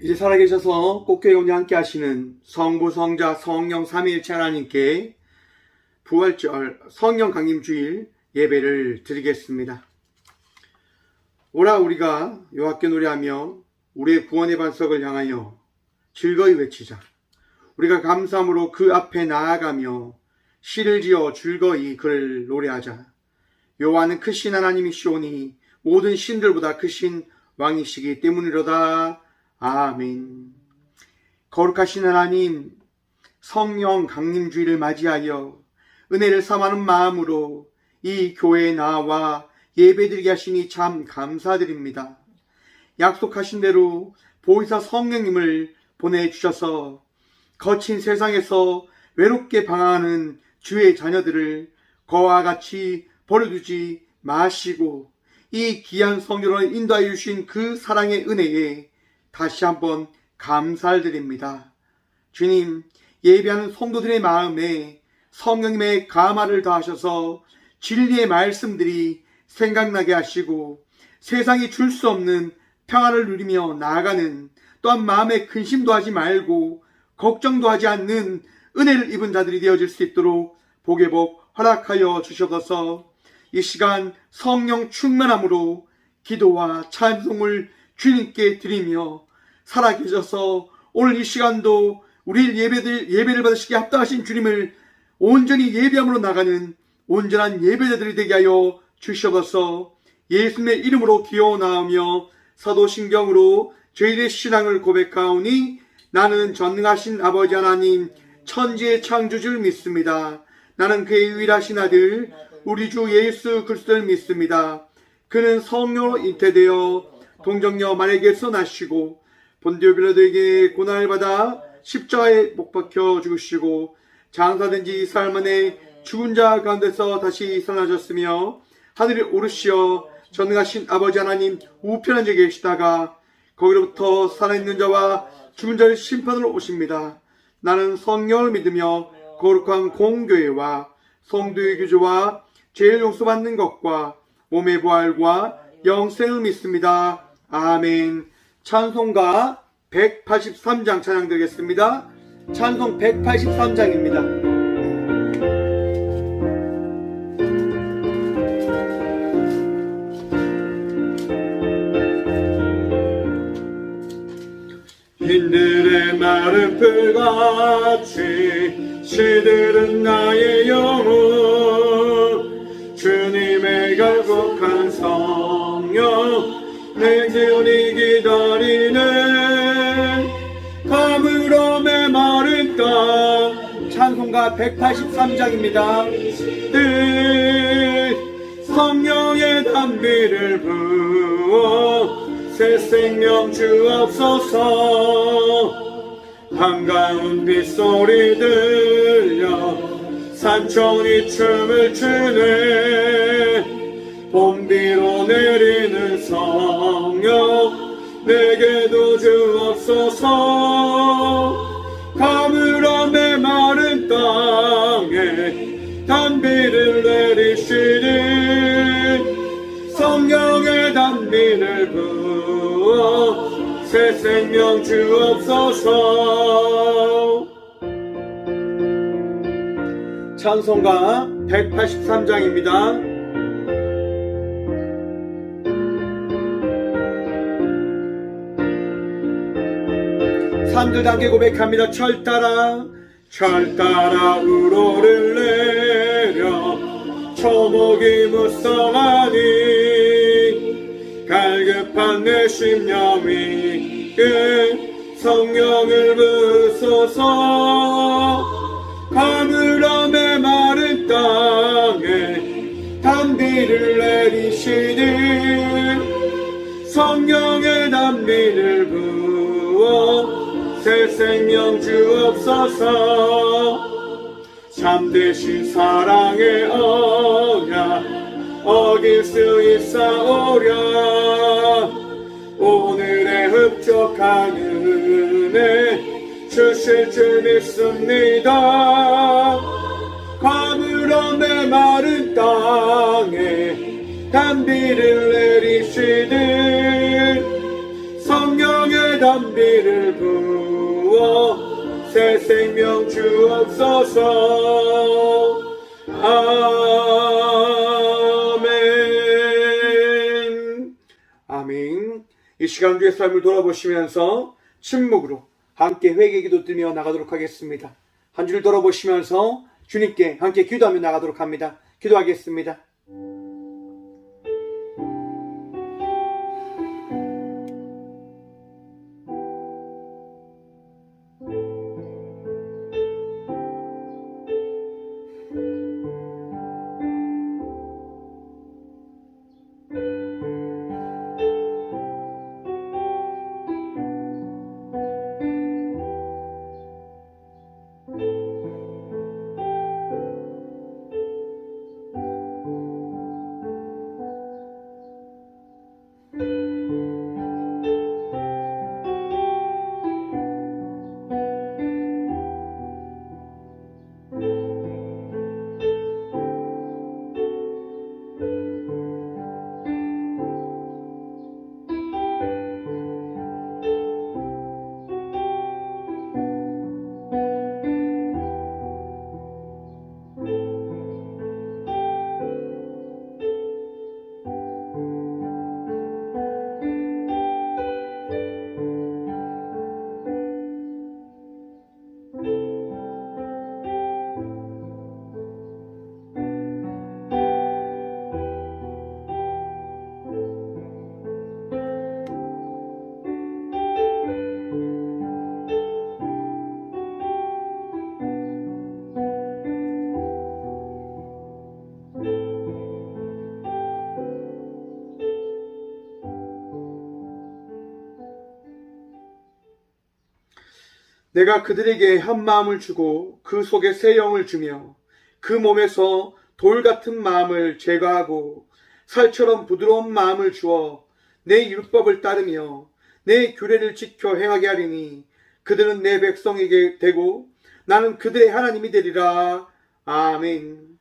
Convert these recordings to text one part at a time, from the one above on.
이제 살아계셔서 꽃교회 운에 함께 하시는 성부, 성자, 성령 삼위일체 하나님께 부활절 성령 강림주일 예배를 드리겠습니다. 오라 우리가 여호와께 노래하며 우리의 구원의 반석을 향하여 즐거이 외치자. 우리가 감사함으로 그 앞에 나아가며 시를 지어 즐거이 그를 노래하자. 여호와는 크신 하나님이시오니 모든 신들보다 크신 왕이시기 때문이로다. 아멘. 거룩하신 하나님, 성령 강림주일을 맞이하여 은혜를 삼하는 마음으로 이 교회에 나와 예배드리게 하시니 참 감사드립니다. 약속하신 대로 보혜사 성령님을 보내주셔서 거친 세상에서 외롭게 방황하는 주의 자녀들을 거와 같이 버려두지 마시고 이 귀한 성령으로 인도하여 주신 그 사랑의 은혜에 다시 한번 감사를 드립니다. 주님, 예배하는 성도들의 마음에 성령님의 감화를 더하셔서 진리의 말씀들이 생각나게 하시고 세상이 줄 수 없는 평안을 누리며 나아가는, 또한 마음에 근심도 하지 말고 걱정도 하지 않는 은혜를 입은 자들이 되어질 수 있도록 복의 복 허락하여 주셔서 이 시간 성령 충만함으로 기도와 찬송을 주님께 드리며 살아계셔서 오늘 이 시간도 우리 예배를 받으시기에 합당하신 주님을 온전히 예배함으로 나가는 온전한 예배자들이 되게 하여 주셔서 예수님의 이름으로 기어나오며 사도신경으로 저희의 신앙을 고백하오니 나는 전능하신 아버지 하나님 천지의 창조주를 믿습니다. 나는 그의 유일하신 아들 우리 주 예수 그리스도를 믿습니다. 그는 성령으로 잉태되어 동정녀 마리아에게서 나시고 본디오 빌라도에게 고난을 받아 십자가에 못 박혀 죽으시고 장사된 지 4일 만에 죽은 자 가운데서 다시 살아나셨으며 하늘에 오르시어 전능하신 아버지 하나님 우편한 데 계시다가 거기로부터 살아있는 자와 죽은 자를 심판으로 오십니다. 나는 성령을 믿으며 거룩한 공교회와 성도의 교제와 죄를 용서받는 것과 몸의 부활과 영생을 믿습니다. 아멘. 찬송가 183장 찬양 드리겠습니다. 찬송 183장입니다. 흰들의 마른 풀같이 시들은 나의 영혼 주님의 gal곡한 성령 내 기운이 기다리네. 가물어 메마른 땅 찬송가 183장입니다. 성령의 단비를 부어 새 생명 주옵소서. 한가운 빗소리 들려 산천이 춤을 추네. 봄비로 내리는 성령 내게도 주옵소서. 가물어 메마른 땅에 단비를 내리시니 성령의 단비를 부어 새 생명 주옵소서. 찬송가 183장입니다. 산들 단계 고백합니다. 철 따라 우로를 내려 초목이 무성하니 갈급한 내 심령 위에 성령을 부으소서. 가물어 메마른 땅에 단비를 내리시니 성령의 단비를 부어 새 생명 주옵소서. 참되신 사랑의 언약 어길 수 있사오랴. 오늘의 흡족한 은혜 주실 줄 믿습니다. 가물어 메마른 땅에 단비를 내리시듯 성령의 내 담비를 부어 새 생명 주옵소서. 아멘. 아멘. 이 시간 주의 삶을 돌아보시면서 침묵으로 함께 회개 기도 드리며 나가도록 하겠습니다. 한 주를 돌아보시면서 주님께 함께 기도하며 나가도록 합니다. 기도하겠습니다. 내가 그들에게 한 마음을 주고 그 속에 새 영을 주며 그 몸에서 돌 같은 마음을 제거하고 살처럼 부드러운 마음을 주어 내 율법을 따르며 내 규례를 지켜 행하게 하리니 그들은 내 백성에게 되고 나는 그들의 하나님이 되리라. 아멘.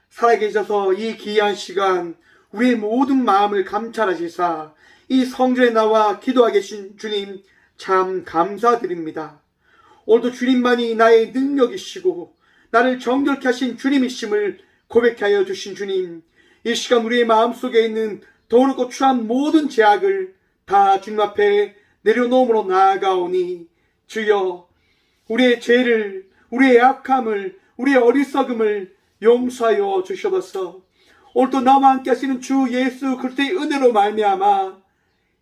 살아계셔서 이 귀한 시간 우리의 모든 마음을 감찰하시사 이 성전에 나와 기도하게 계신 주님 참 감사드립니다. 오늘도 주님만이 나의 능력이시고 나를 정결케 하신 주님이심을 고백하여 주신 주님, 이 시간 우리의 마음속에 있는 더럽고 추한 모든 죄악을 다 주님 앞에 내려놓음으로 나아가오니 주여 우리의 죄를, 우리의 약함을, 우리의 어리석음을 용서하여 주셔서 오늘도 나와 함께 하시는 주 예수 그리스도의 은혜로 말미암아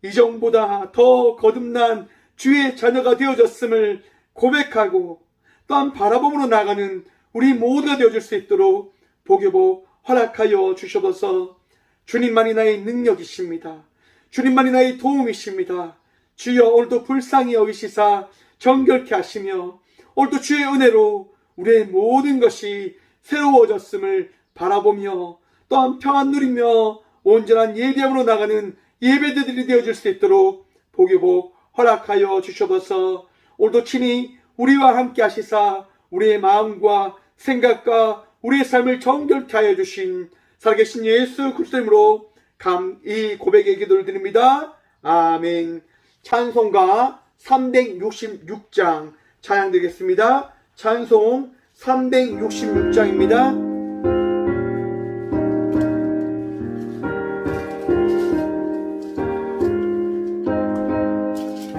이전보다 더 거듭난 주의 자녀가 되어졌음을 고백하고 또한 바라봄으로 나가는 우리 모두가 되어줄 수 있도록 복여복 허락하여 주셔서 주님만이 나의 능력이십니다. 주님만이 나의 도움이십니다. 주여 오늘도 불쌍히 여기시사 정결케 하시며 오늘도 주의 은혜로 우리의 모든 것이 새로워졌음을 바라보며 또한 평안 누리며 온전한 예배함으로 나가는 예배들이 되어줄 수 있도록 복여복 허락하여 주셔서 오늘도 친히 우리와 함께 하시사 우리의 마음과 생각과 우리의 삶을 정결케 하여 주신 살아계신 예수 그리스도 이름으로 감히 고백의 기도를 드립니다. 아멘. 찬송가 366장 찬양 드리겠습니다. 찬송 366장입니다.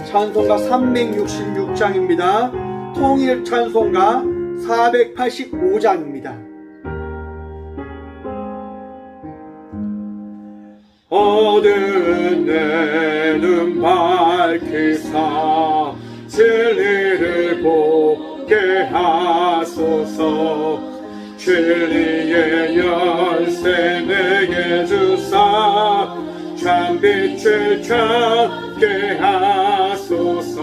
찬송가 366장입니다. 통일 찬송가 485장입니다. 어두운 내 눈 밝히사 진리를 보게 하소서. 진리의 열쇠 내게 주사 참 빛을 찾게 하소서.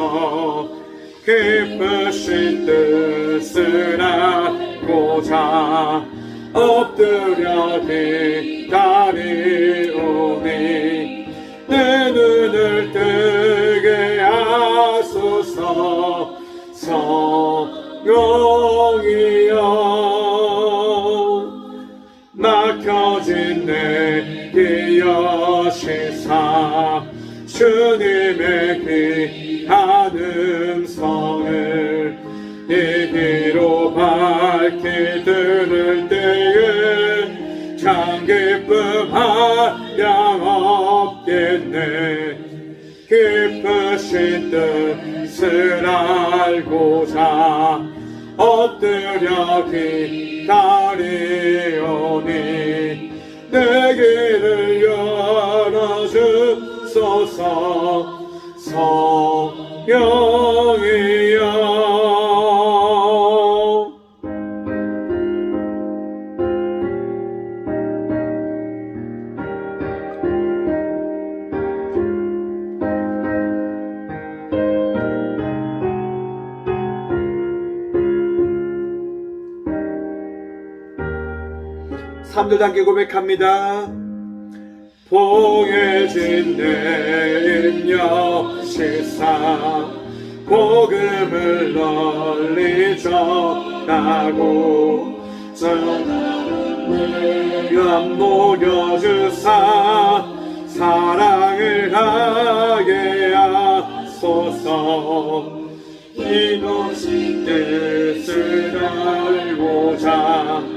기쁘신 뜻을 알고자 엎드려 기다리오니 내 눈을 뜨게 하소서. 성령이여 막혀진 내 기여시사 주님의 귀한 음성을 이기로 밝히 들을 때에 참 기쁨 한량 없겠네. 기쁘신 뜻을 알고자 엎드려 기다리오니 내 길을 열어주소서. 성령이여. 삼도 단계 고백합니다. 봉해진 내 인력 실사 복음을 널리 전하고 전함을 모여주사 사랑을 하게 하소서. 이것이 뜻을 알고자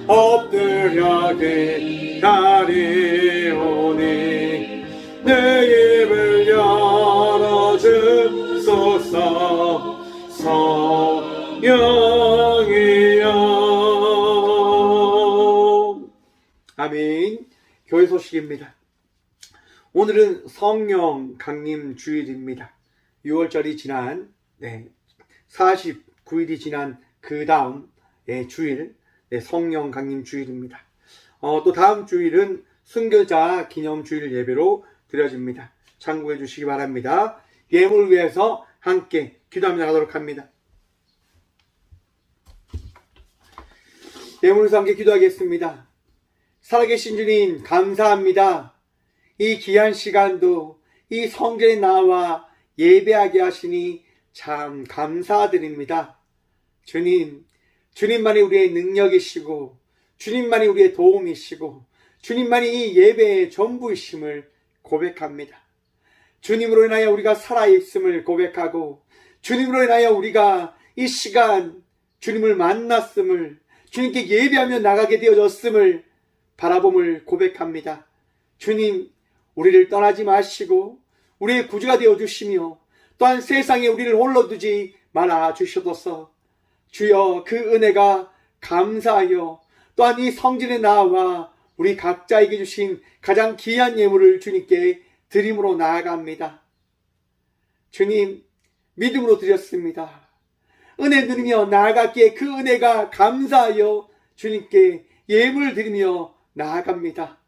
엎드려 기다리오니 내 입을 열어주소서. 성령이여. 아멘. 교회 소식입니다. 오늘은 성령 강림 주일입니다. 6월절이 지난 49일이 지난 그 다음 주일 성령 강림 주일입니다. 또 다음 주일은 순교자 기념 주일 예배로 드려집니다. 참고해 주시기 바랍니다. 예물을 위해서 함께 기도하며 나가도록 합니다. 예물을 위해서 함께 기도하겠습니다. 살아계신 주님 감사합니다. 이 귀한 시간도 이 성전에 나와 예배하게 하시니 참 감사드립니다. 주님만이 우리의 능력이시고 주님만이 우리의 도움이시고 주님만이 이 예배의 전부이심을 고백합니다. 주님으로 인하여 우리가 살아있음을 고백하고 주님으로 인하여 우리가 이 시간 주님을 만났음을 주님께 예배하며 나가게 되어졌음을 바라봄을 고백합니다. 주님, 우리를 떠나지 마시고 우리의 구주가 되어주시며 또한 세상에 우리를 홀로 두지 말아 주시옵소서. 주여, 그 은혜가 감사하여 또한 이 성전에 나와 우리 각자에게 주신 가장 귀한 예물을 주님께 드림으로 나아갑니다. 주님, 믿음으로 드렸습니다. 은혜 드리며 나아갔기에 그 은혜가 감사하여 주님께 예물을 드리며 나아갑니다.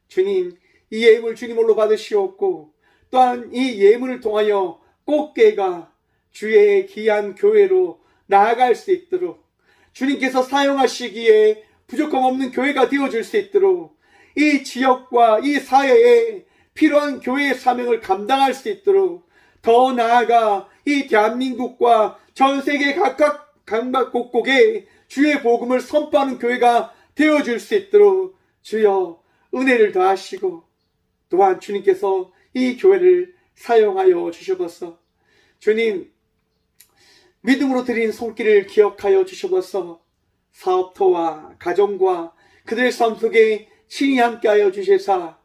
주님, 이 예물 주님 홀로 받으시옵고 또한 이 예물을 통하여 꽃게가 주의 귀한 교회로 나아갈 수 있도록 주님께서 사용하시기에 부족함 없는 교회가 되어줄 수 있도록 이 지역과 이 사회에 필요한 교회의 사명을 감당할 수 있도록 더 나아가 이 대한민국과 전 세계 각각 곳곳에 주의 복음을 선포하는 교회가 되어줄 수 있도록 주여 은혜를 더하시고 또한 주님께서 이 교회를 사용하여 주셔서 주님, 믿음으로 드린 손길을 기억하여 주셔서 사업터와 가정과 그들의 삶 속에 친히 함께하여 주셔서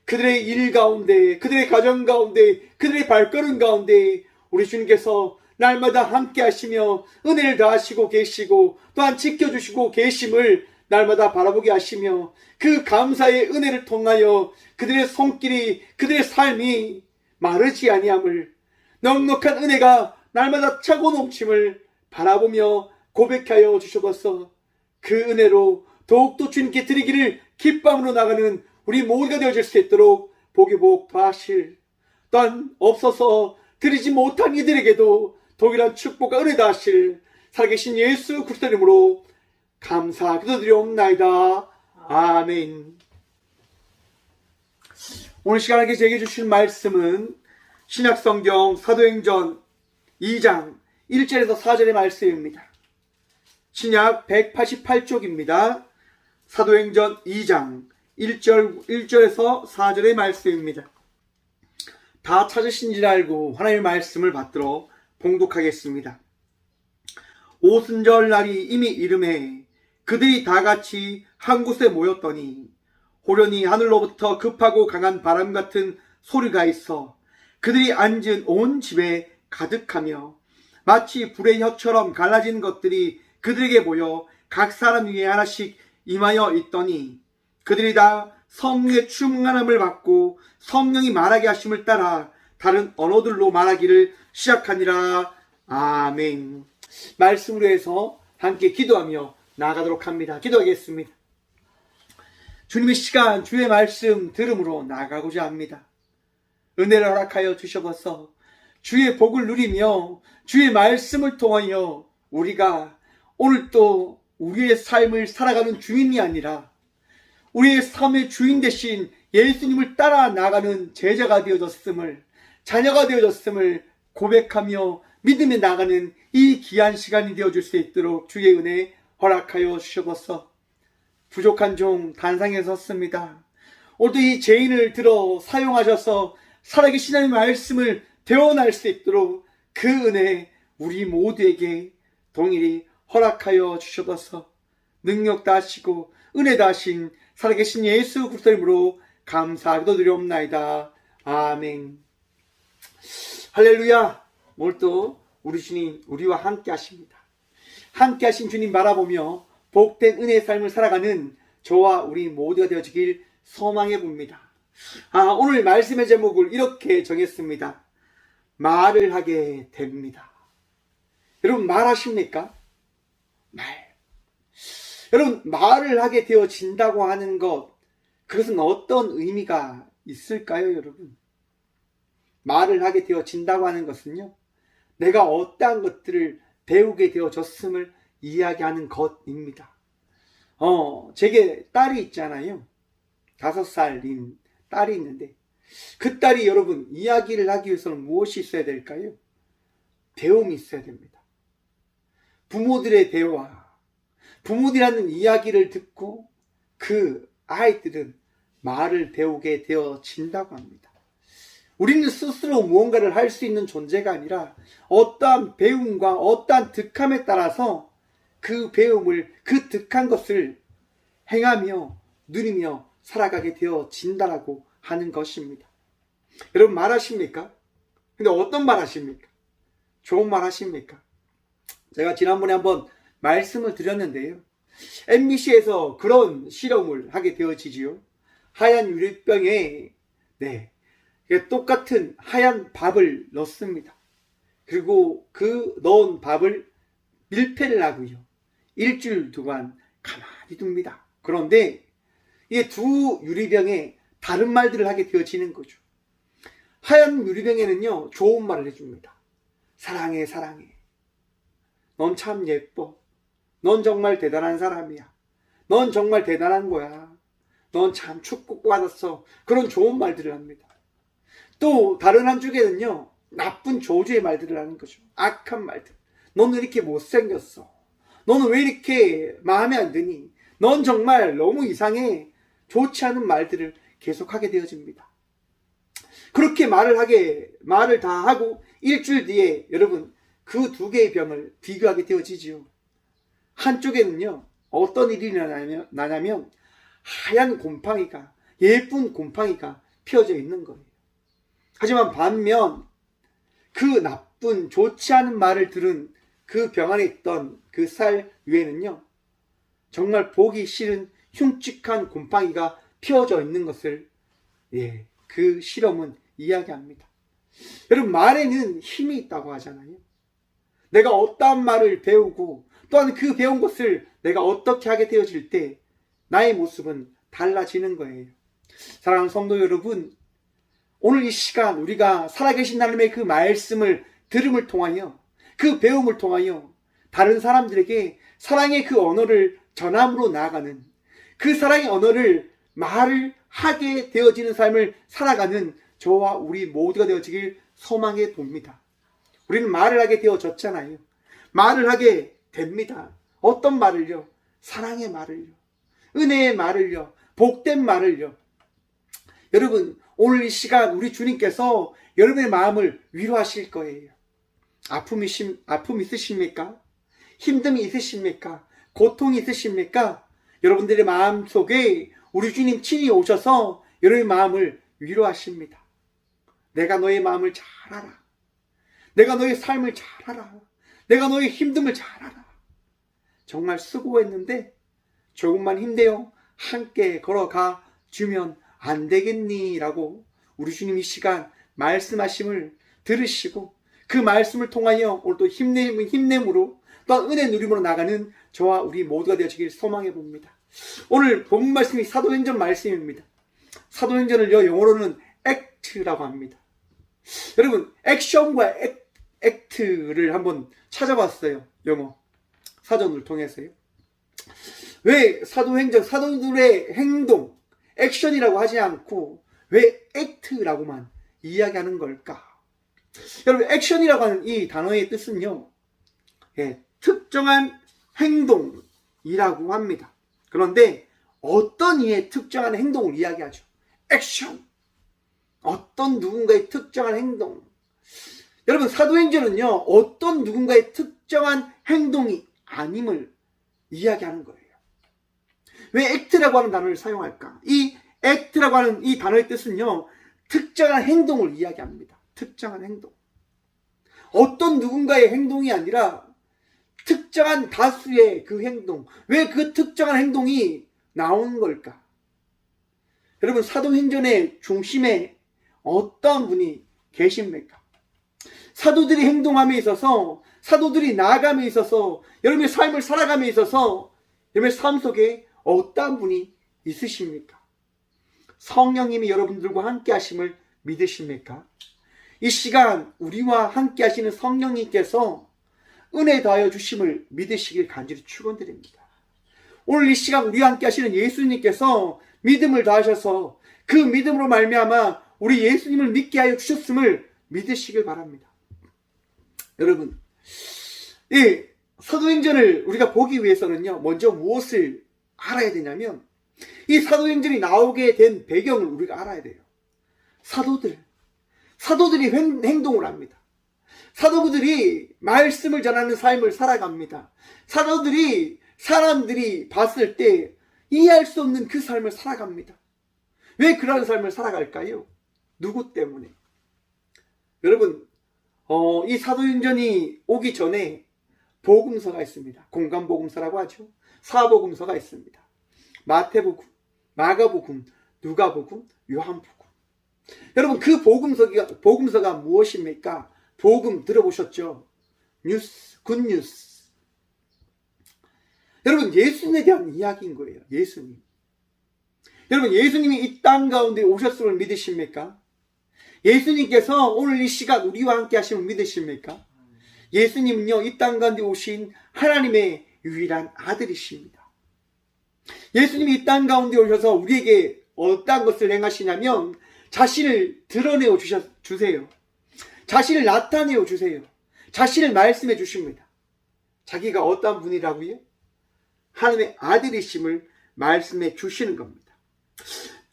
그들의 일 가운데, 그들의 가정 가운데, 그들의 발걸음 가운데 우리 주님께서 날마다 함께 하시며 은혜를 다하시고 계시고 또한 지켜주시고 계심을 날마다 바라보게 하시며 그 감사의 은혜를 통하여 그들의 손길이, 그들의 삶이 마르지 아니함을, 넉넉한 은혜가 날마다 차고 넘침을 바라보며 고백하여 주셔서 그 은혜로 더욱더 주님께 드리기를 기쁨으로 나가는 우리 모두가 되어질 수 있도록 복이 복 더하실, 또한 없어서 드리지 못한 이들에게도 동일한 축복과 은혜 더하실 살아계신 예수 그리스도 이름으로 감사 기도드리옵나이다. 아멘. 오늘 시간에 제게 주신 말씀은 신약성경 사도행전 2장 1절에서 4절의 말씀입니다. 신약 188쪽입니다. 사도행전 2장 1절에서 4절의 말씀입니다. 다 찾으신 줄 알고 하나님의 말씀을 받들어 봉독하겠습니다. 오순절 날이 이미 이름해 그들이 다 같이 한 곳에 모였더니 호련히 하늘로부터 급하고 강한 바람 같은 소리가 있어 그들이 앉은 온 집에 가득하며 마치 불의 혀처럼 갈라진 것들이 그들에게 보여 각 사람 위에 하나씩 임하여 있더니 그들이 다 성령의 충만함을 받고 성령이 말하게 하심을 따라 다른 언어들로 말하기를 시작하니라. 아멘. 말씀으로 해서 함께 기도하며 나아가도록 합니다. 기도하겠습니다. 주님의 시간 주의 말씀 들음으로 나아가고자 합니다. 은혜를 허락하여 주셔서 주의 복을 누리며 주의 말씀을 통하여 우리가 오늘 또 우리의 삶을 살아가는 주인이 아니라 우리의 삶의 주인 되신 예수님을 따라 나가는 제자가 되어졌음을, 자녀가 되어졌음을 고백하며 믿음에 나가는 이 귀한 시간이 되어줄 수 있도록 주의 은혜 허락하여 주셔서 부족한 종 단상에 섰습니다. 오늘도 이 죄인을 들어 사용하셔서 살아계신 하나님의 말씀을 대언할 수 있도록 그 은혜 우리 모두에게 동일히 허락하여 주셔서 능력 다하시고 은혜 다하신 살아계신 예수 그리스도의 이름으로 감사하기도 드리옵나이다. 아멘. 할렐루야. 오늘도 우리 주님 우리와 함께 하십니다. 함께 하신 주님 바라보며 복된 은혜의 삶을 살아가는 저와 우리 모두가 되어지길 소망해 봅니다. 오늘 말씀의 제목을 이렇게 정했습니다. 말을 하게 됩니다. 여러분 말하십니까? 말. 여러분 말을 하게 되어진다고 하는 것, 그것은 어떤 의미가 있을까요, 여러분? 말을 하게 되어진다고 하는 것은요, 내가 어떠한 것들을 배우게 되어졌음을 이야기하는 것입니다. 제게 딸이 있잖아요. 5살인 딸이 있는데 그 딸이 여러분 이야기를 하기 위해서는 무엇이 있어야 될까요? 배움이 있어야 됩니다. 부모들의 대화, 부모들이라는 이야기를 듣고 그 아이들은 말을 배우게 되어진다고 합니다. 우리는 스스로 무언가를 할 수 있는 존재가 아니라 어떠한 배움과 어떠한 득함에 따라서 그 배움을, 그 득한 것을 행하며 누리며 살아가게 되어진다라고 하는 것입니다. 여러분 말하십니까? 근데 어떤 말 하십니까? 좋은 말 하십니까? 제가 지난번에 한번 말씀을 드렸는데요. MBC에서 그런 실험을 하게 되어지지요. 하얀 유리병에 똑같은 하얀 밥을 넣습니다. 그리고 그 넣은 밥을 밀폐를 하고요. 일주일 동안 가만히 둡니다. 그런데 이 두 유리병에 다른 말들을 하게 되어지는 거죠. 하얀 유리병에는요, 좋은 말을 해줍니다. 사랑해, 사랑해. 넌 참 예뻐. 넌 정말 대단한 사람이야. 넌 정말 대단한 거야. 넌 참 축복받았어. 그런 좋은 말들을 합니다. 또 다른 한쪽에는요, 나쁜 저주의 말들을 하는 거죠. 악한 말들. 너는 이렇게 못생겼어. 너는 왜 이렇게 마음에 안 드니? 넌 정말 너무 이상해. 좋지 않은 말들을 계속하게 되어집니다. 그렇게 말을 다 하고 일주일 뒤에 여러분 그 두 개의 병을 비교하게 되어지지요. 한쪽에는요, 어떤 일이 나냐면 하얀 곰팡이가, 예쁜 곰팡이가 피어져 있는 거예요. 하지만 반면 그 나쁜 좋지 않은 말을 들은 그 병 안에 있던 그 살 위에는요, 정말 보기 싫은 흉측한 곰팡이가 피어져 있는 것을 그 실험은 이야기합니다. 여러분 말에는 힘이 있다고 하잖아요. 내가 어떠한 말을 배우고 또한 그 배운 것을 내가 어떻게 하게 되어질 때 나의 모습은 달라지는 거예요. 사랑하는 성도 여러분, 오늘 이 시간 우리가 살아계신 하나님의 그 말씀을 들음을 통하여, 그 배움을 통하여 다른 사람들에게 사랑의 그 언어를 전함으로 나아가는, 그 사랑의 언어를 말을 하게 되어지는 삶을 살아가는 저와 우리 모두가 되어지길 소망해 봅니다. 우리는 말을 하게 되어졌잖아요. 말을 하게 됩니다. 어떤 말을요? 사랑의 말을요. 은혜의 말을요. 복된 말을요. 여러분, 오늘 이 시간 우리 주님께서 여러분의 마음을 위로하실 거예요. 아픔 있으십니까? 힘듦이 있으십니까? 고통이 있으십니까? 여러분들의 마음 속에 우리 주님 친히 오셔서 여러분의 마음을 위로하십니다. 내가 너의 마음을 잘 알아. 내가 너의 삶을 잘 알아. 내가 너의 힘듦을 잘 알아. 정말 수고했는데 조금만 힘내요. 함께 걸어가 주면 안 되겠니? 라고 우리 주님 이 시간 말씀하심을 들으시고 그 말씀을 통하여 오늘 또 힘냄으로 또 은혜 누림으로 나가는 저와 우리 모두가 되어지길 소망해 봅니다. 오늘 본문 말씀이 사도행전 말씀입니다. 사도행전을요 영어로는 act라고 합니다. 여러분 액션과 액트를 한번 찾아봤어요. 영어 사전을 통해서요. 왜 사도들의 행동 액션이라고 하지 않고 왜 액트라고만 이야기하는 걸까? 여러분 액션이라고 하는 이 단어의 뜻은요 특정한 행동이라고 합니다. 그런데 어떤 이의 특정한 행동을 이야기하죠? 액션. 어떤 누군가의 특정한 행동. 여러분 사도행전은요 어떤 누군가의 특정한 행동이 아님을 이야기하는 거예요. 왜 액트라고 하는 단어를 사용할까? 이 액트라고 하는 이 단어의 뜻은요 특정한 행동을 이야기합니다. 특정한 행동. 어떤 누군가의 행동이 아니라 특정한 다수의 그 행동. 왜 그 특정한 행동이 나오는 걸까? 여러분 사도행전의 중심에 어떤 분이 계십니까? 사도들이 행동함에 있어서, 사도들이 나아감에 있어서, 여러분의 삶을 살아감에 있어서 여러분의 삶 속에 어떤 분이 있으십니까? 성령님이 여러분들과 함께 하심을 믿으십니까? 이 시간 우리와 함께 하시는 성령님께서 은혜 더하여 주심을 믿으시길 간절히 축원드립니다. 오늘 이 시간 우리와 함께 하시는 예수님께서 믿음을 더하셔서 그 믿음으로 말미암아 우리 예수님을 믿게 하여 주셨음을 믿으시길 바랍니다. 여러분, 이 사도행전을 우리가 보기 위해서는요 먼저 무엇을 알아야 되냐면 이 사도행전이 나오게 된 배경을 우리가 알아야 돼요. 사도들이 행동을 합니다. 사도들이 말씀을 전하는 삶을 살아갑니다. 사람들이 봤을 때 이해할 수 없는 그 삶을 살아갑니다. 왜 그런 삶을 살아갈까요? 누구 때문에? 여러분, 이 사도행전이 오기 전에 복음서가 있습니다. 공간복음서라고 하죠. 사복음서가 있습니다. 마태복음, 마가복음, 누가복음, 요한복음. 여러분 그 복음서가 무엇입니까? 복음 들어보셨죠? 뉴스, 굿뉴스. 여러분 예수님에 대한 이야기인 거예요. 예수님. 여러분 예수님이 이 땅 가운데 오셨음을 믿으십니까? 예수님께서 오늘 이 시간 우리와 함께 하심을 믿으십니까? 예수님은요 이 땅 가운데 오신 하나님의 유일한 아들이십니다. 예수님이 이 땅 가운데 오셔서 우리에게 어떤 것을 행하시냐면 자신을 드러내어 주세요. 자신을 나타내어 주세요. 자신을 말씀해 주십니다. 자기가 어떤 분이라고요? 하나님의 아들이심을 말씀해 주시는 겁니다.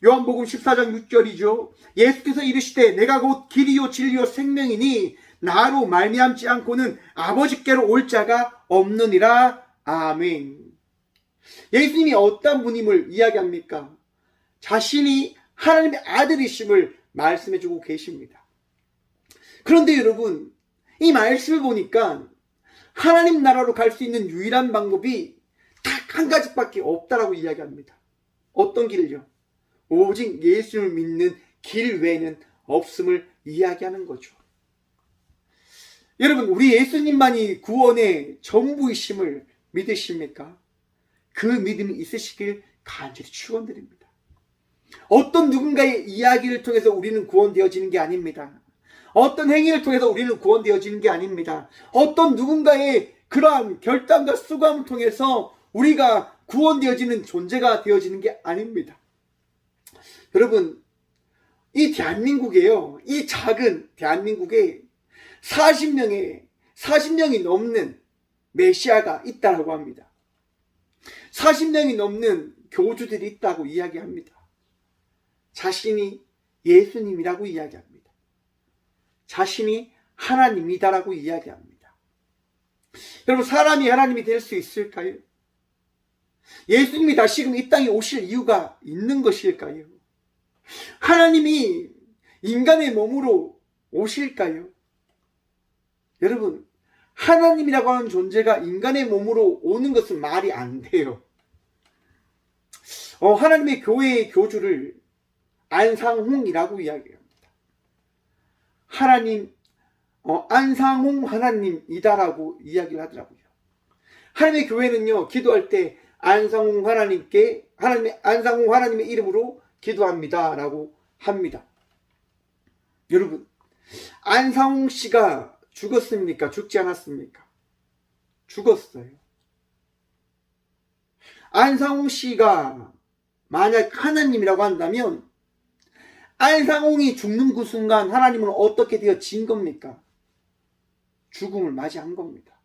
요한복음 14장 6절이죠. 예수께서 이르시되 내가 곧 길이요 진리요 생명이니 나로 말미암지 않고는 아버지께로 올 자가 없느니라. 아멘. 예수님이 어떤 분임을 이야기합니까? 자신이 하나님의 아들이심을 말씀해주고 계십니다. 그런데 여러분 이 말씀을 보니까 하나님 나라로 갈 수 있는 유일한 방법이 딱 한 가지밖에 없다라고 이야기합니다. 어떤 길을요? 오직 예수님을 믿는 길 외에는 없음을 이야기하는 거죠. 여러분 우리 예수님만이 구원의 전부이심을 믿으십니까? 그 믿음이 있으시길 간절히 축원드립니다. 어떤 누군가의 이야기를 통해서 우리는 구원되어지는 게 아닙니다. 어떤 행위를 통해서 우리는 구원되어지는 게 아닙니다. 어떤 누군가의 그러한 결단과 수고함을 통해서 우리가 구원되어지는 존재가 되어지는 게 아닙니다. 여러분 이 대한민국에요, 이 작은 대한민국에 40명이 넘는 메시아가 있다고 합니다. 40명이 넘는 교주들이 있다고 이야기합니다. 자신이 예수님이라고 이야기합니다. 자신이 하나님이다라고 이야기합니다. 여러분, 사람이 하나님이 될 수 있을까요? 예수님이 다시금 이 땅에 오실 이유가 있는 것일까요? 하나님이 인간의 몸으로 오실까요? 여러분, 하나님이라고 하는 존재가 인간의 몸으로 오는 것은 말이 안 돼요. 하나님의 교회의 교주를 안상홍이라고 이야기합니다. 하나님, 안상홍 하나님이다라고 이야기를 하더라고요. 하나님의 교회는요, 기도할 때 안상홍 하나님의 이름으로 기도합니다라고 합니다. 여러분, 안상홍 씨가 죽었습니까? 죽지 않았습니까? 죽었어요. 안상홍 씨가 만약 하나님이라고 한다면 안상홍이 죽는 그 순간 하나님은 어떻게 되어진 겁니까? 죽음을 맞이한 겁니다.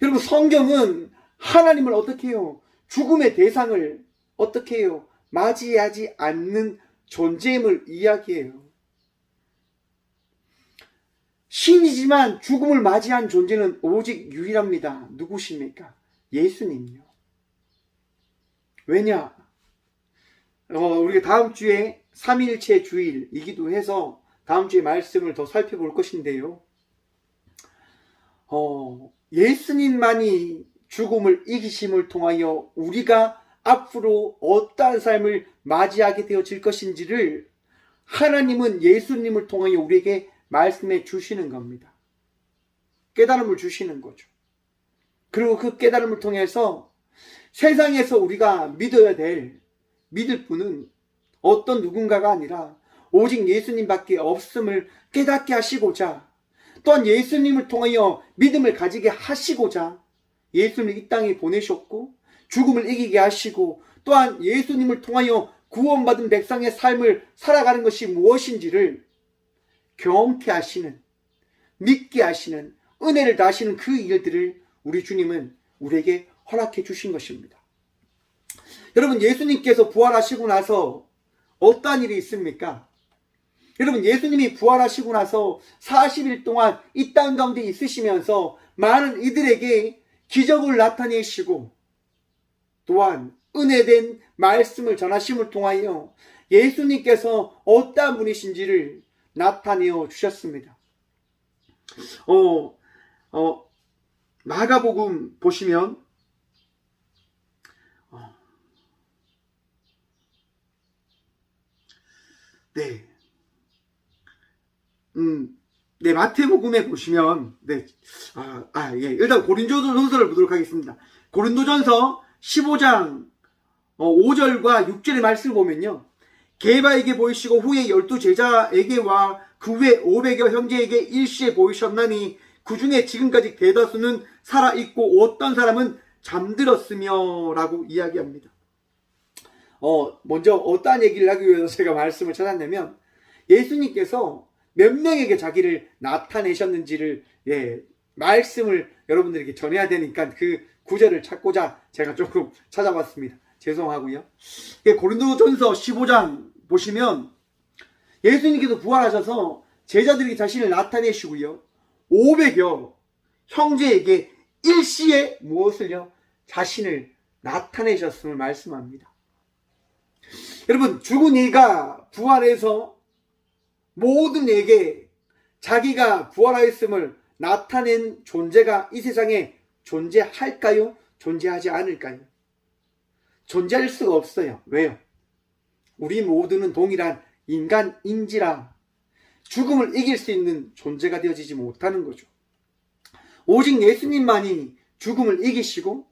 여러분, 성경은 하나님을 어떻게 해요? 죽음의 대상을 어떻게 해요? 맞이하지 않는 존재임을 이야기해요. 신이지만 죽음을 맞이한 존재는 오직 유일합니다. 누구십니까? 예수님이요. 왜냐? 우리가 다음 주에 삼위일체 주일이기도 해서 다음 주에 말씀을 더 살펴볼 것인데요. 예수님만이 죽음을 이기심을 통하여 우리가 앞으로 어떠한 삶을 맞이하게 되어질 것인지를 하나님은 예수님을 통하여 우리에게 말씀해 주시는 겁니다. 깨달음을 주시는 거죠. 그리고 그 깨달음을 통해서 세상에서 우리가 믿을 분은 어떤 누군가가 아니라 오직 예수님밖에 없음을 깨닫게 하시고자, 또한 예수님을 통하여 믿음을 가지게 하시고자 예수님을 이 땅에 보내셨고 죽음을 이기게 하시고, 또한 예수님을 통하여 구원받은 백성의 삶을 살아가는 것이 무엇인지를 경험케 하시는, 믿게 하시는, 은혜를 다하시는 그 일들을 우리 주님은 우리에게 허락해 주신 것입니다. 여러분, 예수님께서 부활하시고 나서 어떠한 일이 있습니까? 여러분, 예수님이 부활하시고 나서 40일 동안 이 땅 가운데 있으시면서 많은 이들에게 기적을 나타내시고, 또한 은혜된 말씀을 전하심을 통하여 예수님께서 어떠한 분이신지를 나타내어 주셨습니다. 마가복음 보시면 마태복음에 보시면 일단 고린도전서를 보도록 하겠습니다. 고린도전서 15장 5절과 6절의 말씀을 보면요, 게바에게 보이시고 후에 12제자에게와 그 후에 500여 형제에게 일시에 보이셨나니 그 중에 지금까지 대다수는 살아있고 어떤 사람은 잠들었으며 라고 이야기합니다. 먼저 어떠한 얘기를 하기 위해서 제가 말씀을 찾았냐면, 예수님께서 몇 명에게 자기를 나타내셨는지를 말씀을 여러분들에게 전해야 되니까 그 구절을 찾고자 제가 조금 찾아봤습니다. 죄송하고요. 고린도전서 15장 보시면 예수님께서 부활하셔서 제자들에게 자신을 나타내시고요, 500여 형제에게 일시에 무엇을요? 자신을 나타내셨음을 말씀합니다. 여러분, 죽은 이가 부활해서 모든 이에게 자기가 부활하였음을 나타낸 존재가 이 세상에 존재할까요? 존재하지 않을까요? 존재할 수가 없어요. 왜요? 우리 모두는 동일한 인간인지라 죽음을 이길 수 있는 존재가 되어지지 못하는 거죠. 오직 예수님만이 죽음을 이기시고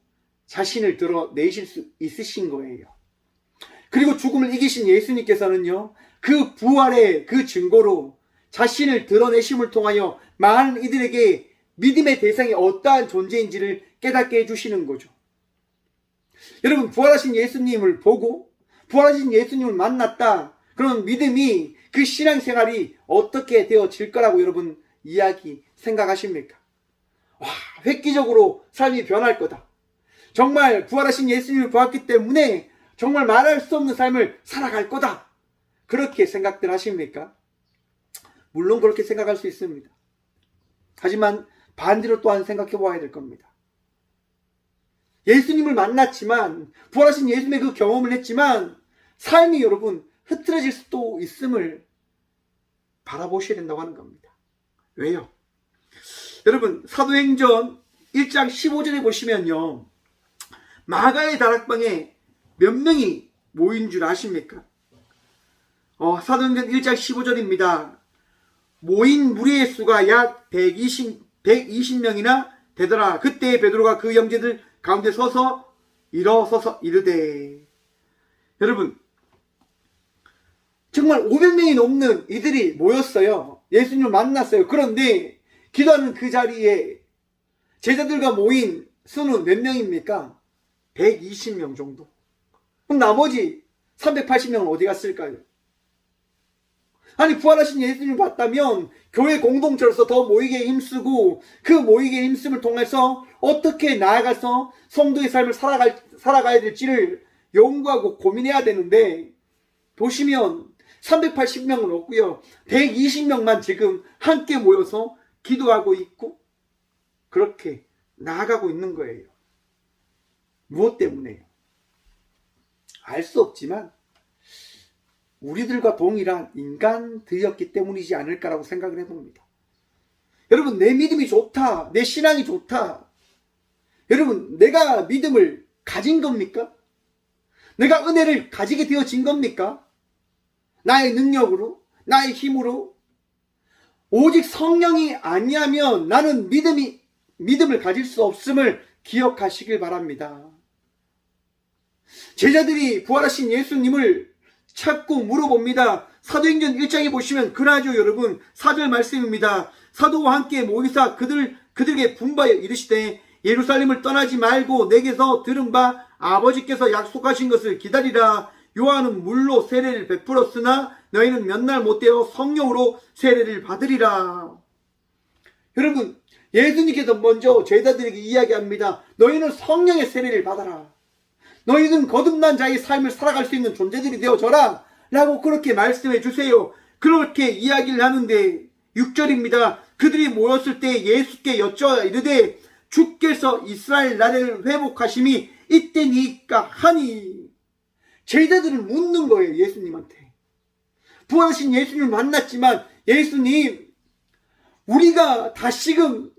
자신을 드러내실 수 있으신 거예요. 그리고 죽음을 이기신 예수님께서는요, 그 부활의 그 증거로 자신을 드러내심을 통하여 많은 이들에게 믿음의 대상이 어떠한 존재인지를 깨닫게 해주시는 거죠. 여러분, 부활하신 예수님을 보고 부활하신 예수님을 만났다, 그런 믿음이, 그 신앙생활이 어떻게 되어질 거라고 여러분 생각하십니까? 획기적으로 삶이 변할 거다. 정말 부활하신 예수님을 보았기 때문에 정말 말할 수 없는 삶을 살아갈 거다. 그렇게 생각들 하십니까? 물론 그렇게 생각할 수 있습니다. 하지만 반대로 또한 생각해 보아야 될 겁니다. 예수님을 만났지만, 부활하신 예수님의 그 경험을 했지만 삶이 여러분 흐트러질 수도 있음을 바라보셔야 된다고 하는 겁니다. 왜요? 여러분, 사도행전 1장 15절에 보시면요, 마가의 다락방에 몇 명이 모인 줄 아십니까? 사도행전 1장 15절입니다. 모인 무리의 수가 약 120명이나 되더라. 그때 베드로가 그 형제들 가운데 서서 일어서서 이르되. 여러분, 정말 500명이 넘는 이들이 모였어요. 예수님을 만났어요. 그런데 기도하는 그 자리에 제자들과 모인 수는 몇 명입니까? 120명 정도. 그럼 나머지 380명은 어디 갔을까요? 아니, 부활하신 예수님을 봤다면 교회 공동체로서 더 모이게 힘쓰고, 그 모이게 힘씀을 통해서 어떻게 나아가서 성도의 삶을 살아가야 될지를 연구하고 고민해야 되는데, 보시면 380명은 없고요, 120명만 지금 함께 모여서 기도하고 있고 그렇게 나아가고 있는 거예요. 무엇 때문에요? 알 수 없지만 우리들과 동일한 인간들이었기 때문이지 않을까라고 생각을 해봅니다. 여러분, 내 믿음이 좋다, 내 신앙이 좋다, 여러분, 내가 믿음을 가진 겁니까? 내가 은혜를 가지게 되어진 겁니까? 나의 능력으로, 나의 힘으로? 오직 성령이 아니하면 나는 믿음을 가질 수 없음을 기억하시길 바랍니다. 제자들이 부활하신 예수님을 찾고 물어봅니다. 사도행전 1장에 보시면 그러하죠. 여러분, 4절 말씀입니다. 사도와 함께 모이사 그들에게 분바여 이르시되 예루살렘을 떠나지 말고 내게서 들은 바 아버지께서 약속하신 것을 기다리라. 요한은 물로 세례를 베풀었으나 너희는 몇 날 못되어 성령으로 세례를 받으리라. 여러분, 예수님께서 먼저 제자들에게 이야기합니다. 너희는 성령의 세례를 받아라. 너희는 거듭난 자의 삶을 살아갈 수 있는 존재들이 되어져라 라고 그렇게 말씀해 주세요. 그렇게 이야기를 하는데 6절입니다. 그들이 모였을 때 예수께 여쭤 이르되 주께서 이스라엘 나라를 회복하심이 이때니까 하니. 제자들은 묻는 거예요. 예수님한테. 부활하신 예수님을 만났지만, 예수님, 우리가 다시금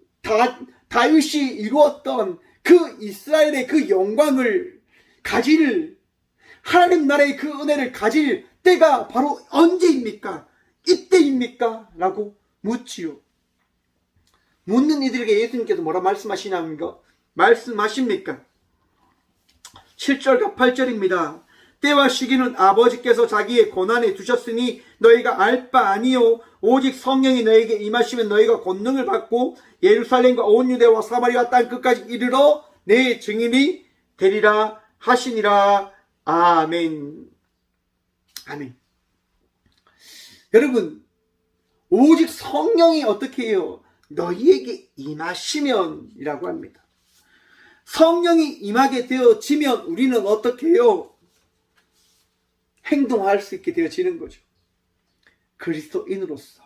다윗이 이루었던 그 이스라엘의 그 영광을 가질, 하나님 나라의 그 은혜를 가질 때가 바로 언제입니까? 이때입니까? 라고 묻지요. 묻는 이들에게 예수님께서 뭐라 말씀하십니까? 7절과 8절입니다. 때와 시기는 아버지께서 자기의 권한에 두셨으니 너희가 알 바 아니요 오직 성령이 너희에게 임하시면 너희가 권능을 받고 예루살렘과 온 유대와 사마리아 땅 끝까지 이르러 내 증인이 되리라 하시니라. 아멘. 아멘. 여러분, 오직 성령이 어떻게 해요? 너희에게 임하시면 이라고 합니다. 성령이 임하게 되어지면 우리는 어떻게 해요? 행동할 수 있게 되어지는 거죠. 그리스도인으로서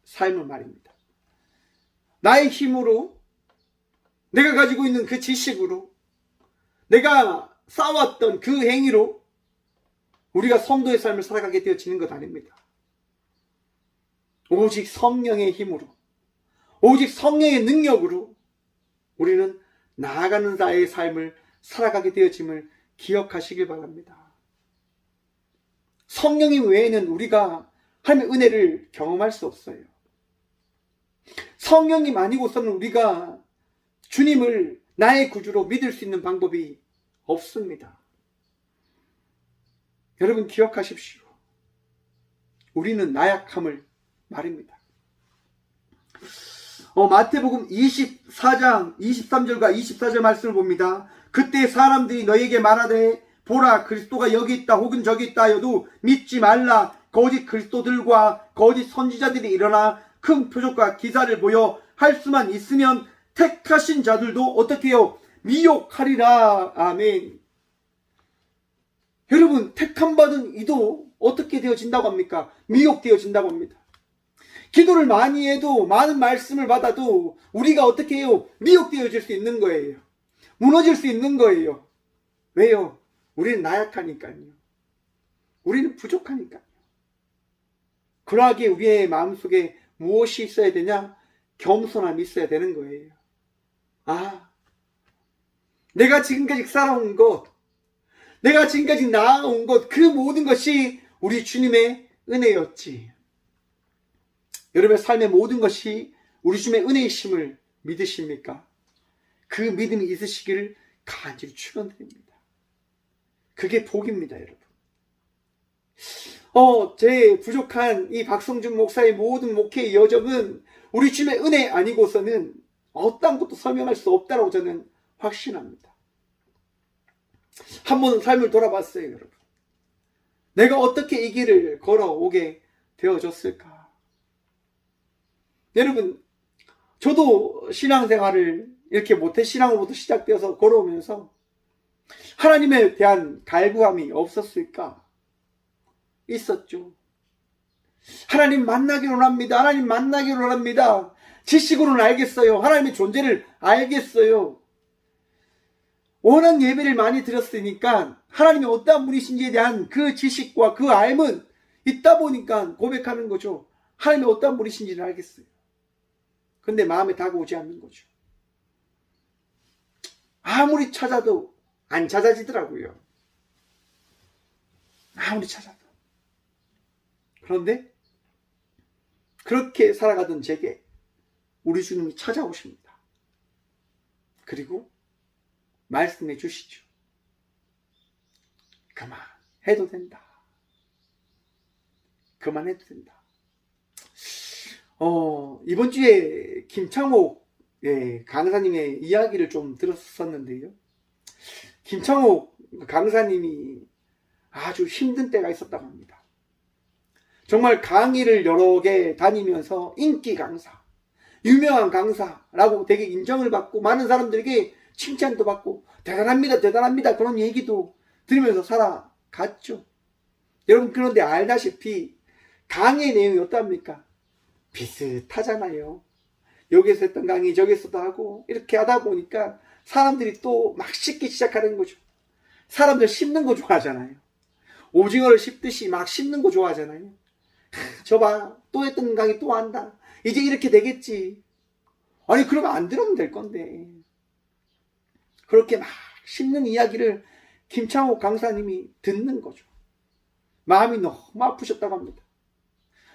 삶을 말입니다. 나의 힘으로, 내가 가지고 있는 그 지식으로, 내가 쌓아왔던 그 행위로 우리가 성도의 삶을 살아가게 되어지는 것 아닙니다. 오직 성령의 힘으로, 오직 성령의 능력으로 우리는 나아가는 자의 삶을 살아가게 되어짐을 기억하시길 바랍니다. 성령님 외에는 우리가 하나님의 은혜를 경험할 수 없어요. 성령님 아니고서는 우리가 주님을 나의 구주로 믿을 수 있는 방법이 없습니다. 여러분 기억하십시오. 우리는 나약함을 말입니다. 마태복음 24장 23절과 24절 말씀을 봅니다. 그때 사람들이 너에게 말하되 보라 그리스도가 여기 있다 혹은 저기 있다 하여도 믿지 말라. 거짓 그리스도들과 거짓 선지자들이 일어나 큰 표적과 기사를 보여 할 수만 있으면 택하신 자들도 어떻게 해요? 미혹하리라. 아멘. 여러분 택함받은 이도 어떻게 되어진다고 합니까? 미혹되어진다고 합니다. 기도를 많이 해도, 많은 말씀을 받아도 우리가 어떻게 해요? 미혹되어질 수 있는 거예요. 무너질 수 있는 거예요. 왜요? 우리는 나약하니까요. 우리는 부족하니까요. 그러하기에 우리의 마음속에 무엇이 있어야 되냐? 겸손함이 있어야 되는 거예요. 아, 내가 지금까지 살아온 것, 내가 지금까지 나아온 것, 그 모든 것이 우리 주님의 은혜였지. 여러분의 삶의 모든 것이 우리 주님의 은혜이심을 믿으십니까? 그 믿음이 있으시기를 간절히 축원드립니다. 그게 복입니다, 여러분. 제 부족한 이 박성준 목사의 모든 목회의 여정은 우리 주님의 은혜 아니고서는 어떤 것도 설명할 수 없다고 저는 확신합니다. 한번 삶을 돌아봤어요, 여러분. 내가 어떻게 이 길을 걸어오게 되어졌을까? 여러분, 저도 신앙생활을 이렇게 모태신앙으로부터 시작되어서 걸어오면서 하나님에 대한 갈구함이 없었을까? 있었죠. 하나님 만나기를 원합니다. 하나님 만나기를 원합니다. 지식으로는 알겠어요. 하나님의 존재를 알겠어요. 워낙 예배를 많이 드렸으니까 하나님이 어떠한 분이신지에 대한 그 지식과 그 알은 있다 보니까 고백하는 거죠. 하나님이 어떠한 분이신지를 알겠어요. 근데 마음에 다가오지 않는 거죠. 아무리 찾아도 안 찾아지더라고요. 아무리 찾아도. 그런데 그렇게 살아가던 제게 우리 주님이 찾아오십니다. 그리고 말씀해 주시죠. 그만해도 된다. 그만해도 된다. 이번 주에 김창옥 강사님의 이야기를 좀 들었었는데요. 김창옥 강사님이 아주 힘든 때가 있었다고 합니다. 정말 강의를 여러 개 다니면서 인기 강사, 유명한 강사라고 되게 인정을 받고 많은 사람들에게 칭찬도 받고 대단합니다, 대단합니다 그런 얘기도 들으면서 살아갔죠. 여러분, 그런데 알다시피 강의 내용이 어떻습니까? 비슷하잖아요. 여기서 했던 강의 저기서도 하고 이렇게 하다 보니까 사람들이 또 막 씹기 시작하는 거죠. 사람들 씹는 거 좋아하잖아요. 오징어를 씹듯이 막 씹는 거 좋아하잖아요. 저봐, 또 했던 강의 또 한다. 이제 이렇게 되겠지. 아니, 그러면 안 들으면 될 건데. 그렇게 막 씹는 이야기를 김창옥 강사님이 듣는 거죠. 마음이 너무 아프셨다고 합니다.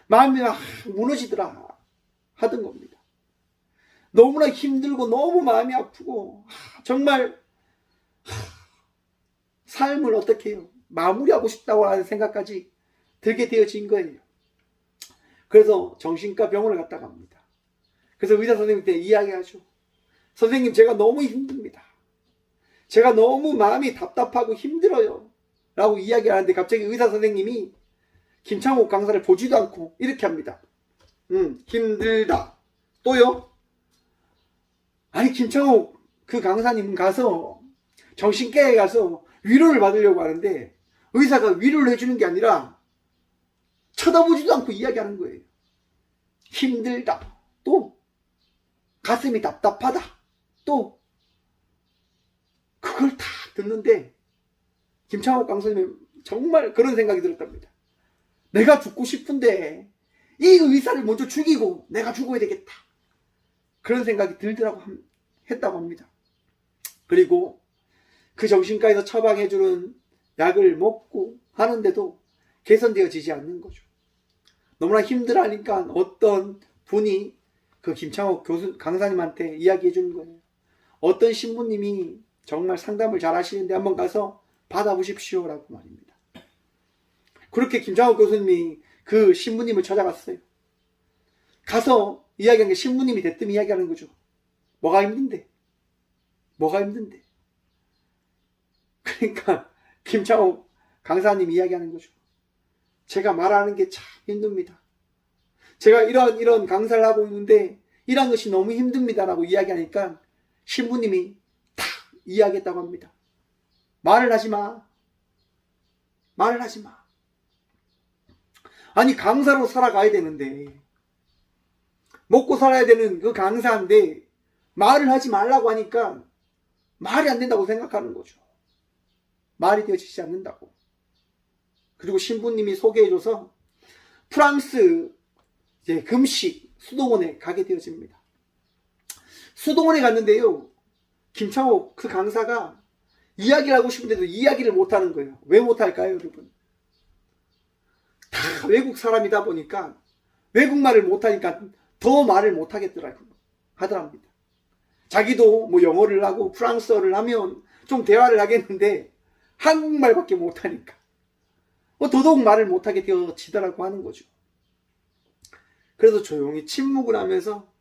마음이 막 무너지더라 하던 겁니다. 너무나 힘들고 너무 마음이 아프고 정말 삶을 어떻게 해요? 마무리하고 싶다고 하는 생각까지 들게 되어진 거예요. 그래서 정신과 병원을 갔다가 합니다. 그래서 의사 선생님한테 이야기하죠. 선생님, 제가 너무 힘듭니다. 제가 너무 마음이 답답하고 힘들어요 라고 이야기하는데 갑자기 의사 선생님이 김창옥 강사를 보지도 않고 이렇게 합니다. 힘들다. 또요? 아니, 김창옥 그 강사님 가서 정신과에 가서 위로를 받으려고 하는데 의사가 위로를 해주는 게 아니라 쳐다보지도 않고 이야기하는 거예요. 힘들다. 또 가슴이 답답하다. 또 그걸 다 듣는데 김창옥 강사님은 정말 그런 생각이 들었답니다. 내가 죽고 싶은데 이 의사를 먼저 죽이고 내가 죽어야 되겠다. 그런 생각이 들더라고 했다고 합니다. 그리고 그 정신과에서 처방해주는 약을 먹고 하는데도 개선되어지지 않는 거죠. 너무나 힘들어하니까 어떤 분이 그 김창옥 강사님한테 이야기해 주는 거예요. 어떤 신부님이 정말 상담을 잘 하시는데 한번 가서 받아보십시오 라고 말입니다. 그렇게 김창옥 교수님이 그 신부님을 찾아갔어요. 가서 이야기한 게 신부님이 대뜸 이야기하는 거죠. 뭐가 힘든데? 뭐가 힘든데? 그러니까 김창옥 강사님이 이야기하는 거죠. 제가 말하는 게 참 힘듭니다. 제가 이런 강사를 하고 있는데 이런 것이 너무 힘듭니다 라고 이야기하니까 신부님이 탁 이야기했다고 합니다. 말을 하지 마. 말을 하지 마. 아니 강사로 살아가야 되는데, 먹고 살아야 되는 그 강사인데 말을 하지 말라고 하니까 말이 안 된다고 생각하는 거죠. 말이 되어지지 않는다고. 그리고 신부님이 소개해줘서 프랑스 이제 금식 수도원에 가게 되어집니다. 수도원에 갔는데요, 김창옥 그 강사가 이야기를 하고 싶은데도 이야기를 못하는 거예요. 왜 못할까요, 여러분? 다 외국 사람이다 보니까 외국말을 못하니까 더 말을 못하겠더라고요. 하더랍니다. 자기도 뭐 영어를 하고 프랑스어를 하면 좀 대화를 하겠는데 한국말밖에 못하니까 더더욱 말을 못하게 되어지더라고 하는 거죠. 그래서 조용히 침묵을 하면서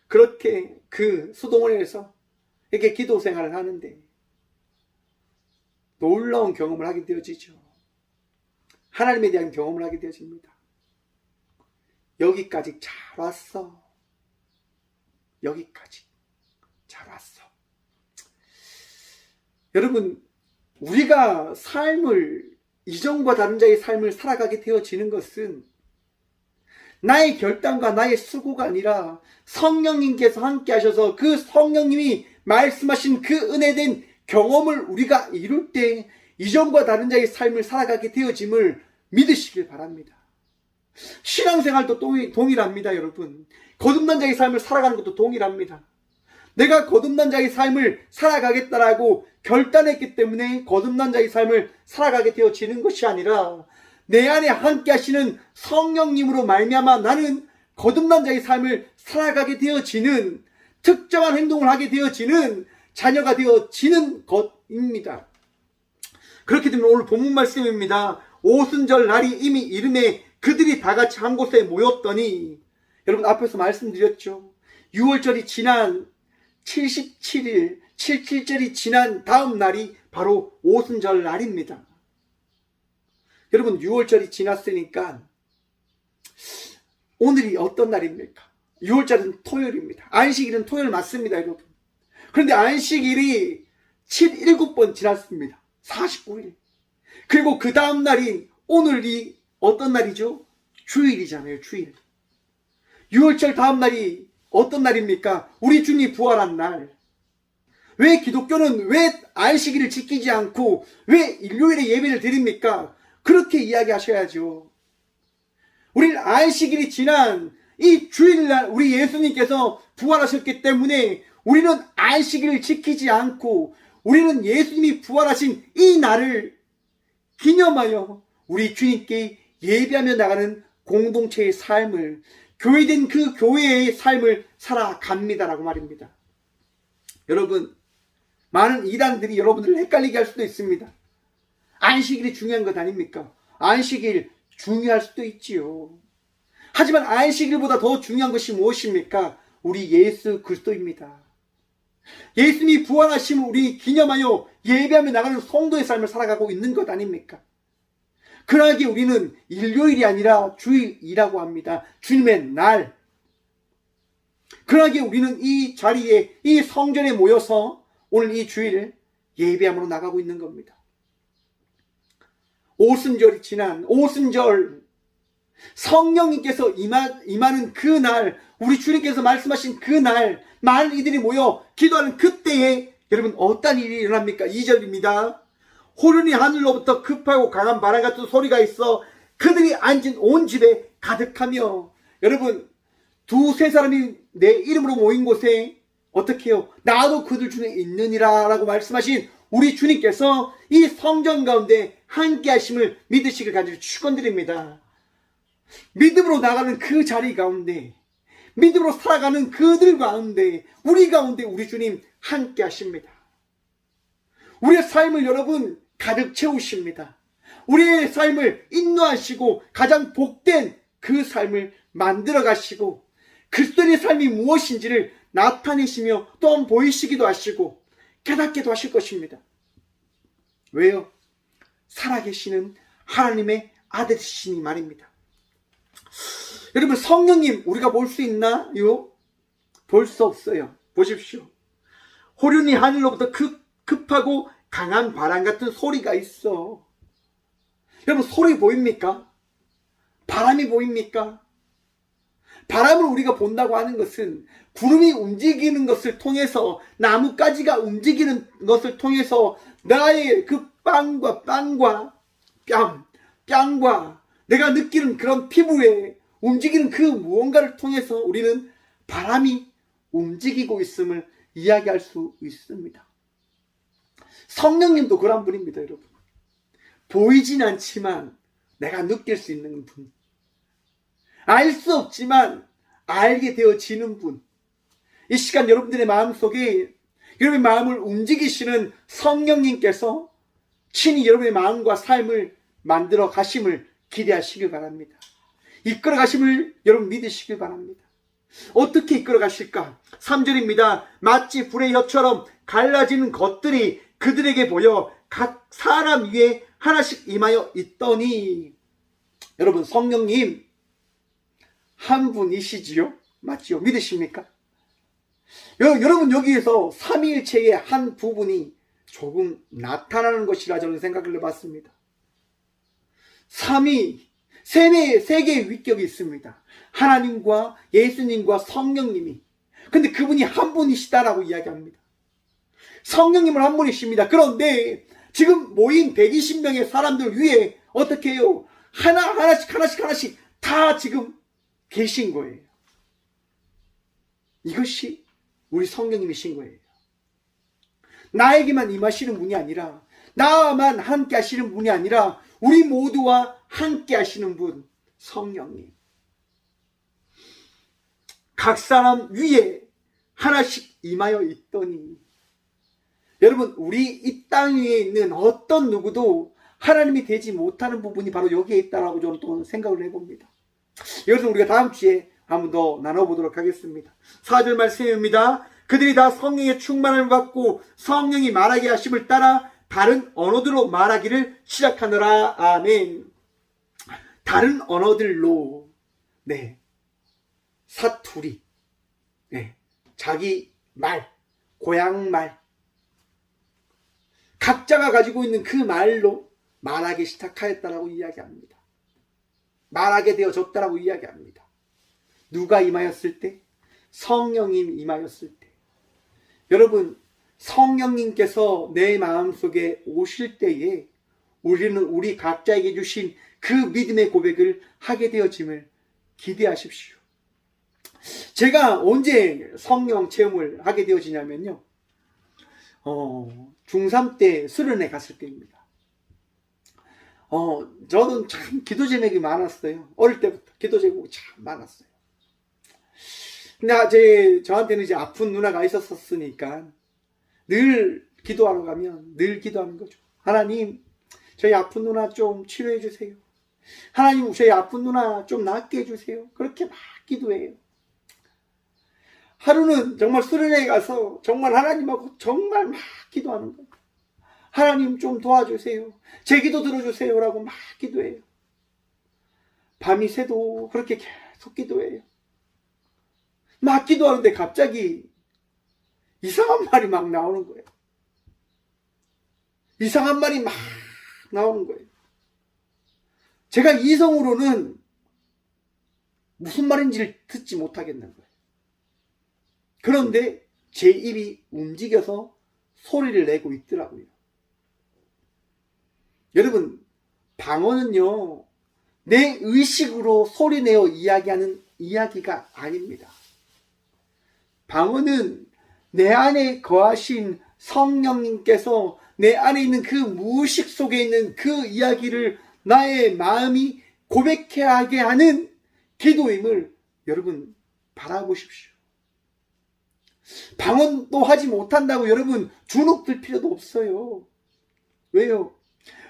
그렇게 그 수도원에서 이렇게 기도 생활을 하는데 놀라운 경험을 하게 되어지죠. 하나님에 대한 경험을 하게 되어집니다. 여기까지 잘 왔어. 여기까지 잘 왔어. 여러분, 우리가 삶을, 이전과 다른 자의 삶을 살아가게 되어지는 것은 나의 결단과 나의 수고가 아니라 성령님께서 함께 하셔서 그 성령님이 말씀하신 그 은혜된 경험을 우리가 이룰 때 이전과 다른 자의 삶을 살아가게 되어짐을 믿으시길 바랍니다. 신앙생활도 동일합니다, 여러분. 거듭난 자의 삶을 살아가는 것도 동일합니다. 내가 거듭난 자의 삶을 살아가겠다라고 결단했기 때문에 거듭난 자의 삶을 살아가게 되어지는 것이 아니라 내 안에 함께 하시는 성령님으로 말미암아 나는 거듭난 자의 삶을 살아가게 되어지는, 특정한 행동을 하게 되어지는 자녀가 되어지는 것입니다. 그렇게 되면 오늘 본문 말씀입니다. 오순절 날이 이미 이름에 그들이 다 같이 한 곳에 모였더니, 여러분 앞에서 말씀드렸죠. 6월절이 지난 77일, 77절이 지난 다음 날이 바로 오순절 날입니다. 여러분 6월절이 지났으니까 오늘이 어떤 날입니까? 6월절은 토요일입니다. 안식일은 토요일 맞습니다, 여러분. 그런데 안식일이 7번 지났습니다. 49일. 그리고 그 다음 날인 오늘이 어떤 날이죠? 주일이잖아요, 주일. 6월절 다음 날이 어떤 날입니까? 우리 주님이 부활한 날. 왜 기독교는 왜 안식일을 지키지 않고 왜 일요일에 예배를 드립니까? 그렇게 이야기하셔야죠. 우리는 안식일이 지난 이 주일날 우리 예수님께서 부활하셨기 때문에 우리는 안식일을 지키지 않고 우리는 예수님이 부활하신 이 날을 기념하여 우리 주님께 예배하며 나가는 공동체의 삶을, 교회된 그 교회의 삶을 살아갑니다라고 말입니다. 여러분, 많은 이단들이 여러분들을 헷갈리게 할 수도 있습니다. 안식일이 중요한 것 아닙니까? 안식일 중요할 수도 있지요. 하지만 안식일보다 더 중요한 것이 무엇입니까? 우리 예수 그리스도입니다. 예수님이 부활하심을 우리 기념하여 예배하며 나가는 성도의 삶을 살아가고 있는 것 아닙니까? 그러하기에 우리는 일요일이 아니라 주일이라고 합니다. 주님의 날. 그러하기에 우리는 이 자리에, 이 성전에 모여서 오늘 이 주일 예배함으로 나가고 있는 겁니다. 오순절이 지난 오순절, 성령님께서 임하는 그 날, 우리 주님께서 말씀하신 그 날, 많은 이들이 모여 기도하는 그때에 여러분 어떤 일이 일어납니까? 2절입니다. 호련히 하늘로부터 급하고 강한 바람 같은 소리가 있어 그들이 앉은 온 집에 가득하며, 여러분 두세 사람이 내 이름으로 모인 곳에 어떻게 해요? 나도 그들 중에 있느니라 라고 말씀하신 우리 주님께서 이 성전 가운데 함께 하심을 믿으시길 간절히 축원드립니다. 믿음으로 나가는 그 자리 가운데, 믿음으로 살아가는 그들 가운데, 우리 가운데 우리 주님 함께 하십니다. 우리의 삶을 여러분 가득 채우십니다. 우리의 삶을 인도하시고 가장 복된 그 삶을 만들어 가시고 그리스도의 삶이 무엇인지를 나타내시며 또한 보이시기도 하시고 깨닫게도 하실 것입니다. 왜요? 살아계시는 하나님의 아들이시니 말입니다. 여러분 성령님 우리가 볼 수 있나요? 볼 수 없어요. 보십시오. 호련히 하늘로부터 급하고 강한 바람 같은 소리가 있어. 여러분 소리 보입니까? 바람이 보입니까? 바람을 우리가 본다고 하는 것은 구름이 움직이는 것을 통해서, 나뭇가지가 움직이는 것을 통해서 나의 그 뺨과 내가 느끼는 그런 피부에 움직이는 그 무언가를 통해서 우리는 바람이 움직이고 있음을 이야기할 수 있습니다. 성령님도 그런 분입니다, 여러분. 보이진 않지만 내가 느낄 수 있는 분. 알 수 없지만 알게 되어지는 분. 이 시간 여러분들의 마음속에 여러분의 마음을 움직이시는 성령님께서 친히 여러분의 마음과 삶을 만들어 가심을 기대하시길 바랍니다. 이끌어 가심을 여러분 믿으시길 바랍니다. 어떻게 이끌어 가실까? 3절입니다. 마치 불의 혀처럼 갈라지는 것들이 그들에게 보여 각 사람 위에 하나씩 임하여 있더니, 여러분 성령님 한 분이시지요? 맞지요? 믿으십니까? 여러분 여기에서 삼위일체의 한 부분이 조금 나타나는 것이라 저는 생각을 해봤습니다. 세 개의 위격이 있습니다. 하나님과 예수님과 성령님이. 근데 그분이 한 분이시다라고 이야기합니다. 성령님은 한 분이십니다. 그런데 지금 모인 120명의 사람들 위에 어떻게 해요? 하나씩 다 지금 계신 거예요. 이것이 우리 성령님이신 거예요. 나에게만 임하시는 분이 아니라, 나만 함께 하시는 분이 아니라 우리 모두와 함께 하시는 분, 성령님. 각 사람 위에 하나씩 임하여 있더니, 여러분 우리 이 땅 위에 있는 어떤 누구도 하나님이 되지 못하는 부분이 바로 여기에 있다라고 저는 또 생각을 해봅니다. 이것은 우리가 다음 주에 한번 더 나눠보도록 하겠습니다. 4절 말씀입니다. 그들이 다 성령의 충만을 받고 성령이 말하게 하심을 따라 다른 언어들로 말하기를 시작하느라. 아멘. 다른 언어들로, 사투리, 자기 말, 고향 말, 각자가 가지고 있는 그 말로 말하기 시작하였다라고 이야기합니다. 말하게 되어졌다라고 이야기합니다. 누가 임하였을 때? 성령님 임하였을 때. 여러분 성령님께서 내 마음속에 오실 때에 우리는 우리 각자에게 주신 그 믿음의 고백을 하게 되어짐을 기대하십시오. 제가 언제 성령 체험을 하게 되어지냐면요, 중3 때 수련회 갔을 때입니다. 저는 참 기도 제목이 많았어요. 어릴 때부터 기도 제목이 참 많았어요. 근데 저한테는 이제 아픈 누나가 있었으니까 늘 기도하러 가면 늘 기도하는 거죠. 하나님, 저희 아픈 누나 좀 치료해 주세요. 하나님, 저희 아픈 누나 좀 낫게 해주세요. 그렇게 막 기도해요. 하루는 정말 수련회에 가서 정말 하나님하고 정말 막 기도하는 거예요. 하나님 좀 도와주세요. 제 기도 들어주세요라고 막 기도해요. 밤이 새도 그렇게 계속 기도해요. 막 기도하는데 갑자기 이상한 말이 막 나오는 거예요. 이상한 말이 막 나오는 거예요. 제가 이성으로는 무슨 말인지를 듣지 못하겠는 거예요. 그런데 제 입이 움직여서 소리를 내고 있더라고요. 여러분, 방언은요, 내 의식으로 소리내어 이야기하는 이야기가 아닙니다. 방언은 내 안에 거하신 성령님께서 내 안에 있는 그 무의식 속에 있는 그 이야기를 나의 마음이 고백해야 하게 하는 기도임을 여러분 바라보십시오. 방언도 하지 못한다고 여러분 주눅들 필요도 없어요. 왜요?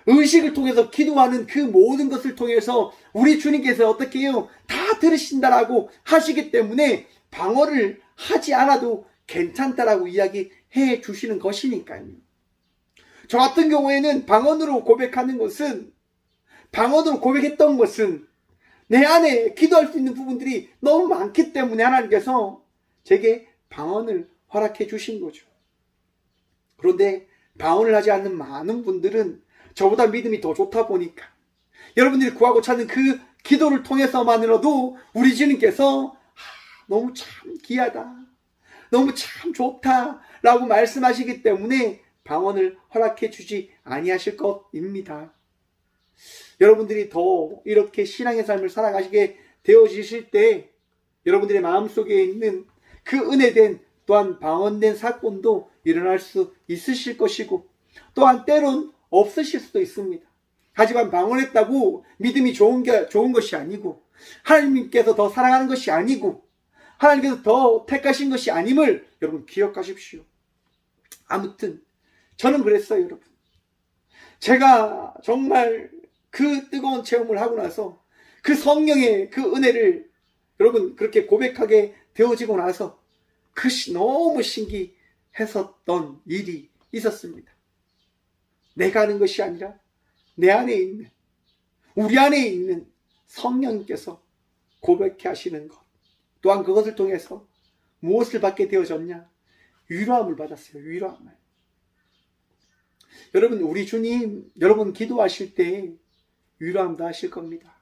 의식을 통해서 기도하는 그 모든 것을 통해서 우리 주님께서 어떻게 해요? 다 들으신다라고 하시기 때문에 방언을 하지 않아도 괜찮다라고 이야기해 주시는 것이니까요. 저 같은 경우에는 방언으로 고백했던 것은 내 안에 기도할 수 있는 부분들이 너무 많기 때문에 하나님께서 제게 방언을 허락해 주신 거죠. 그런데 방언을 하지 않는 많은 분들은 저보다 믿음이 더 좋다 보니까 여러분들이 구하고 찾는 그 기도를 통해서만으로도 우리 주님께서 너무 참 귀하다, 너무 참 좋다 라고 말씀하시기 때문에 방언을 허락해 주지 아니하실 것입니다. 여러분들이 더 이렇게 신앙의 삶을 살아가시게 되어지실 때 여러분들의 마음속에 있는 그 은혜된 또한 방언된 사건도 일어날 수 있으실 것이고, 또한 때론 없으실 수도 있습니다. 하지만 방언했다고 믿음이 좋은 것이 아니고, 하나님께서 더 사랑하는 것이 아니고, 하나님께서 더 택하신 것이 아님을 여러분 기억하십시오. 아무튼 저는 그랬어요, 여러분. 제가 정말 그 뜨거운 체험을 하고 나서 그 성령의 그 은혜를 여러분 그렇게 고백하게 되어지고 나서 그것이 너무 신기했었던 일이 있었습니다. 내가 하는 것이 아니라 내 안에 있는, 우리 안에 있는 성령님께서 고백해 하시는 것, 또한 그것을 통해서 무엇을 받게 되어졌냐? 위로함을 받았어요. 위로함을. 여러분, 우리 주님, 여러분 기도하실 때 위로함도 하실 겁니다.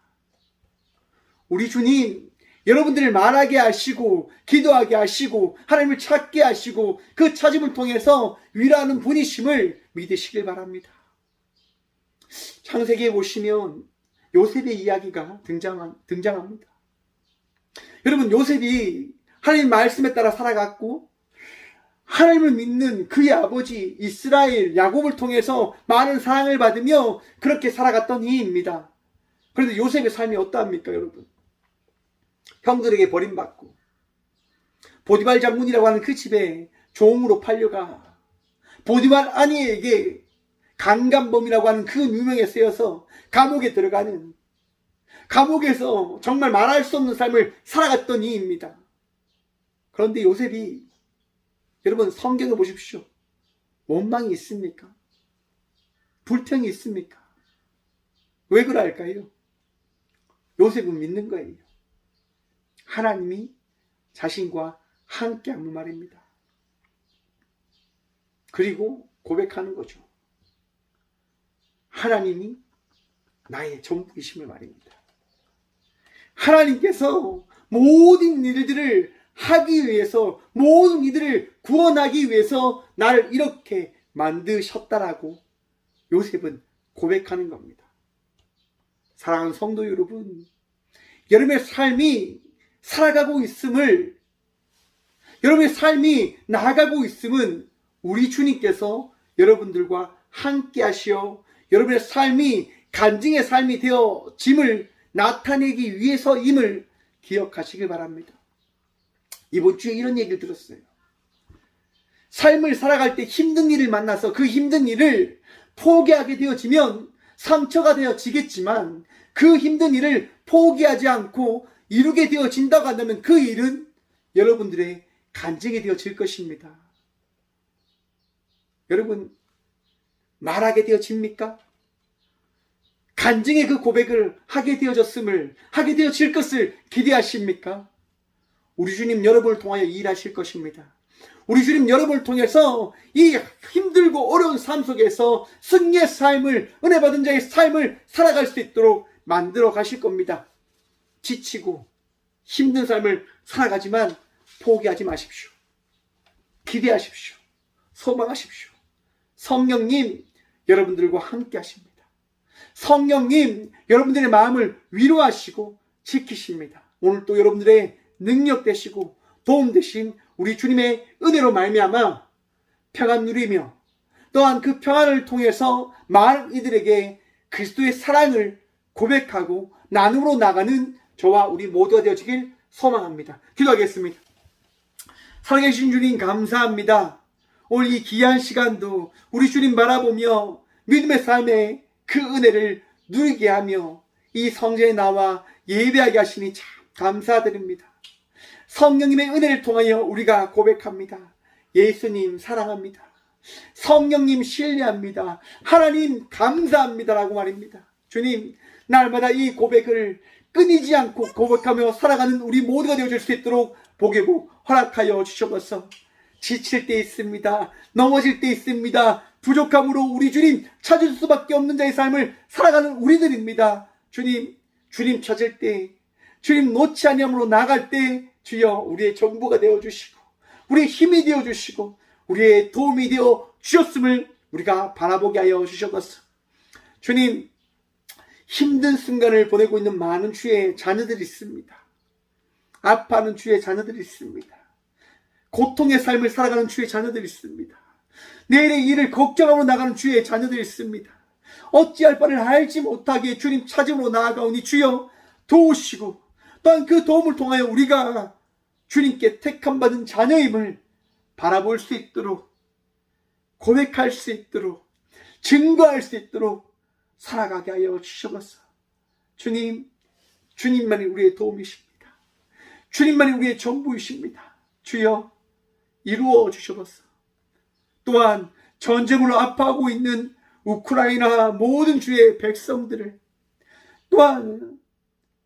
우리 주님, 여러분들을 말하게 하시고 기도하게 하시고 하나님을 찾게 하시고 그 찾음을 통해서 위로하는 분이심을 믿으시길 바랍니다. 창세기에 보시면 요셉의 이야기가 등장합니다. 여러분, 요셉이 하나님 말씀에 따라 살아갔고 하나님을 믿는 그의 아버지 이스라엘 야곱을 통해서 많은 사랑을 받으며 그렇게 살아갔던 이입니다. 그런데 요셉의 삶이 어떠합니까, 여러분? 형들에게 버림받고 보디발 장군이라고 하는 그 집에 종으로 팔려가 보디발 아내에게 강간범이라고 하는 그 누명에 쓰여서 감옥에 들어가는, 감옥에서 정말 말할 수 없는 삶을 살아갔던 이입니다. 그런데 요셉이, 여러분 성경을 보십시오. 원망이 있습니까? 불평이 있습니까? 왜 그럴까요? 요셉은 믿는 거예요. 하나님이 자신과 함께 하는 말입니다. 그리고 고백하는 거죠. 하나님이 나의 전부이심을 말입니다. 하나님께서 모든 일들을 하기 위해서, 모든 이들을 구원하기 위해서 나를 이렇게 만드셨다라고 요셉은 고백하는 겁니다. 사랑하는 성도 여러분, 여러분의 삶이 살아가고 있음을, 여러분의 삶이 나아가고 있음은 우리 주님께서 여러분들과 함께 하시어 여러분의 삶이 간증의 삶이 되어짐을 나타내기 위해서임을 기억하시길 바랍니다. 이번 주에 이런 얘기를 들었어요. 삶을 살아갈 때 힘든 일을 만나서 그 힘든 일을 포기하게 되어지면 상처가 되어지겠지만 그 힘든 일을 포기하지 않고 이루게 되어진다고 한다면 그 일은 여러분들의 간증이 되어질 것입니다. 여러분, 말하게 되어집니까? 간증의 그 고백을 하게 되어졌음을, 하게 되어질 것을 기대하십니까? 우리 주님 여러분을 통하여 일하실 것입니다. 우리 주님 여러분을 통해서 이 힘들고 어려운 삶 속에서 승리의 삶을, 은혜 받은 자의 삶을 살아갈 수 있도록 만들어 가실 겁니다. 지치고 힘든 삶을 살아가지만 포기하지 마십시오. 기대하십시오. 소망하십시오. 성령님 여러분들과 함께 하십니다. 성령님 여러분들의 마음을 위로하시고 지키십니다. 오늘 또 여러분들의 능력 되시고 도움 되신 우리 주님의 은혜로 말미암아 평안 누리며 또한 그 평안을 통해서 많은 이들에게 그리스도의 사랑을 고백하고 나눔으로 나가는 저와 우리 모두가 되어지길 소망합니다. 기도하겠습니다. 사랑해 주신 주님 감사합니다. 오늘 이 귀한 시간도 우리 주님 바라보며 믿음의 삶에 그 은혜를 누리게 하며 이 성전에 나와 예배하게 하시니 참 감사드립니다. 성령님의 은혜를 통하여 우리가 고백합니다. 예수님 사랑합니다. 성령님 신뢰합니다. 하나님 감사합니다라고 말입니다. 주님, 날마다 이 고백을 끊이지 않고 고백하며 살아가는 우리 모두가 되어줄 수 있도록 복의 복 허락하여 주셔서 지칠 때 있습니다. 넘어질 때 있습니다. 부족함으로 우리 주님 찾을 수밖에 없는 자의 삶을 살아가는 우리들입니다. 주님, 주님 찾을 때, 주님 놓지 아니함으로 나갈 때 주여 우리의 정보가 되어주시고 우리의 힘이 되어주시고 우리의 도움이 되어 주셨음을 우리가 바라보게 하여 주셔서 주님, 힘든 순간을 보내고 있는 많은 주의 자녀들이 있습니다. 아파하는 주의 자녀들이 있습니다. 고통의 삶을 살아가는 주의 자녀들이 있습니다. 내일의 일을 걱정하며 나가는 주의 자녀들이 있습니다. 어찌할 바를 알지 못하게 주님 찾음으로 나아가오니 주여 도우시고 또한 그 도움을 통하여 우리가 주님께 택함받은 자녀임을 바라볼 수 있도록, 고백할 수 있도록, 증거할 수 있도록 살아가게 하여 주셔서 주님, 주님만이 우리의 도움이십니다. 주님만이 우리의 전부이십니다. 주여 이루어 주셔서 또한 전쟁으로 아파하고 있는 우크라이나 모든 주의 백성들을, 또한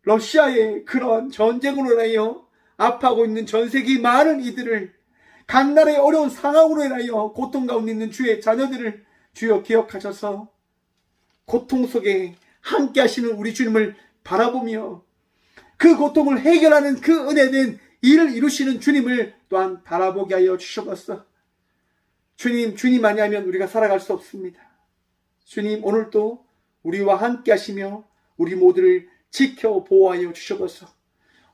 러시아의 그런 전쟁으로 인하여 아파하고 있는 전 세계 많은 이들을, 각 나라의 어려운 상황으로 인하여 고통 가운데 있는 주의 자녀들을 주여 기억하셔서 고통 속에 함께 하시는 우리 주님을 바라보며 그 고통을 해결하는 그 은혜된 일을 이루시는 주님을 또한 바라보게 하여 주셔서 주님, 주님 아니하면 우리가 살아갈 수 없습니다. 주님, 오늘도 우리와 함께 하시며 우리 모두를 지켜 보호하여 주셔서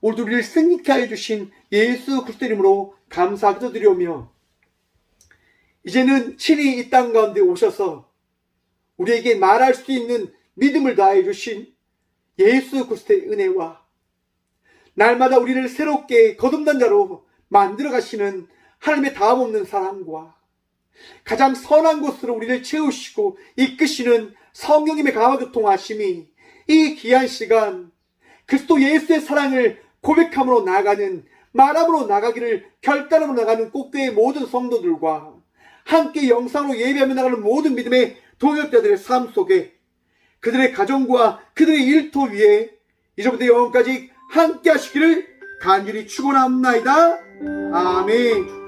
오늘도 우리를 승리케 하여 주신 예수 그리스도 이름으로 감사드리오며 이제는 친히 이 땅 가운데 오셔서 우리에게 말할 수 있는 믿음을 다해 주신 예수 그리스도의 은혜와 날마다 우리를 새롭게 거듭난 자로 만들어 가시는 하나님의 다함없는 사랑과 가장 선한 곳으로 우리를 채우시고 이끄시는 성령님의 감화교통하심이 이 귀한 시간 그리스도 예수의 사랑을 고백함으로 나가는, 말함으로 나가기를 결단함으로 나가는 꼭대의 모든 성도들과 함께 영상으로 예배하며 나가는 모든 믿음의 동역자들의 삶 속에 그들의 가정과 그들의 일터 위에 이제부터 영원까지 함께 하시기를 간절히 축원합나이다. 아멘.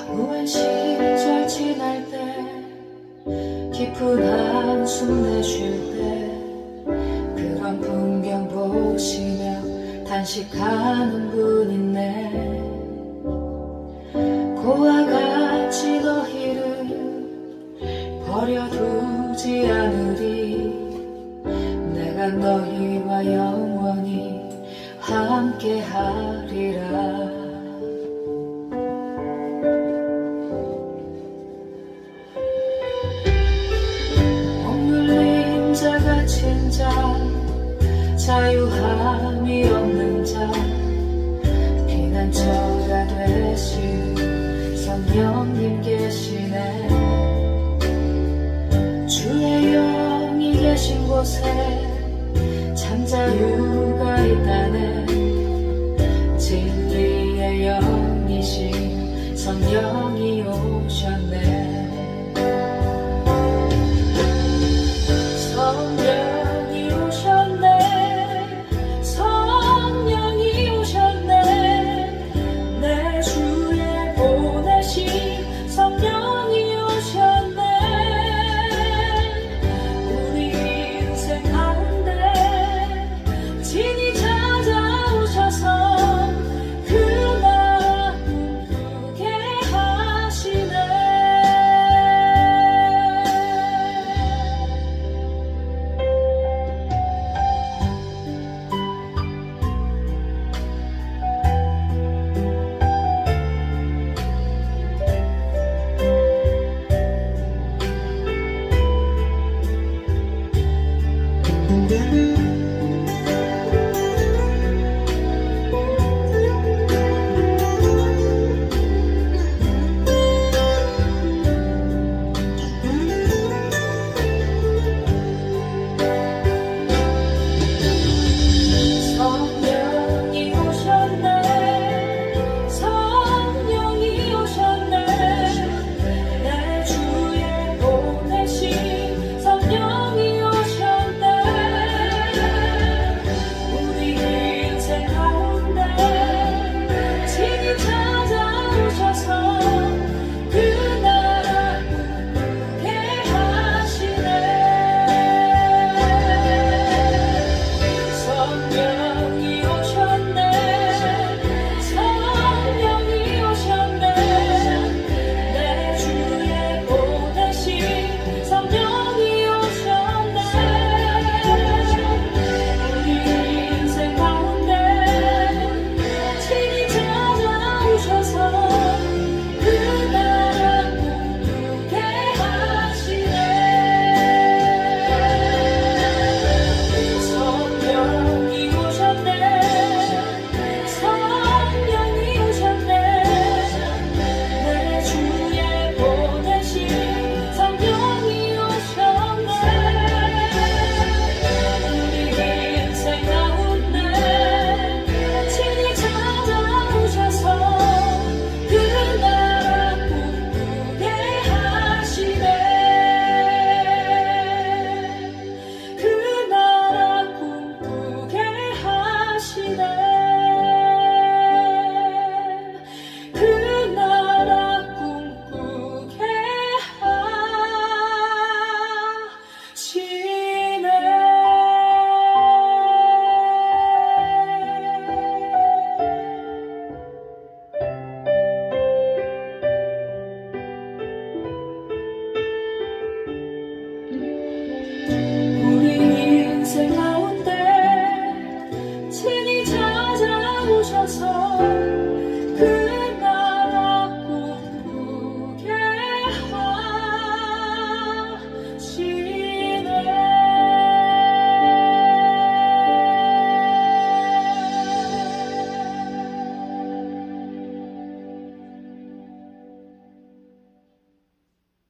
무한 시절 지날 때 깊은 한숨 내쉴 때 그런 풍경 보시며 단식하는 분 있네. 고와 같이 너희를 버려두지 않으리. 내가 너희와 영원히 함께하리라. 갇힌 자, 자유함이 없는 자, 피난처가 되신 성령님 계시네. 주의 영이 계신 곳에 참 자유가 있다네. 진리의 영이신 성령이 오셨네.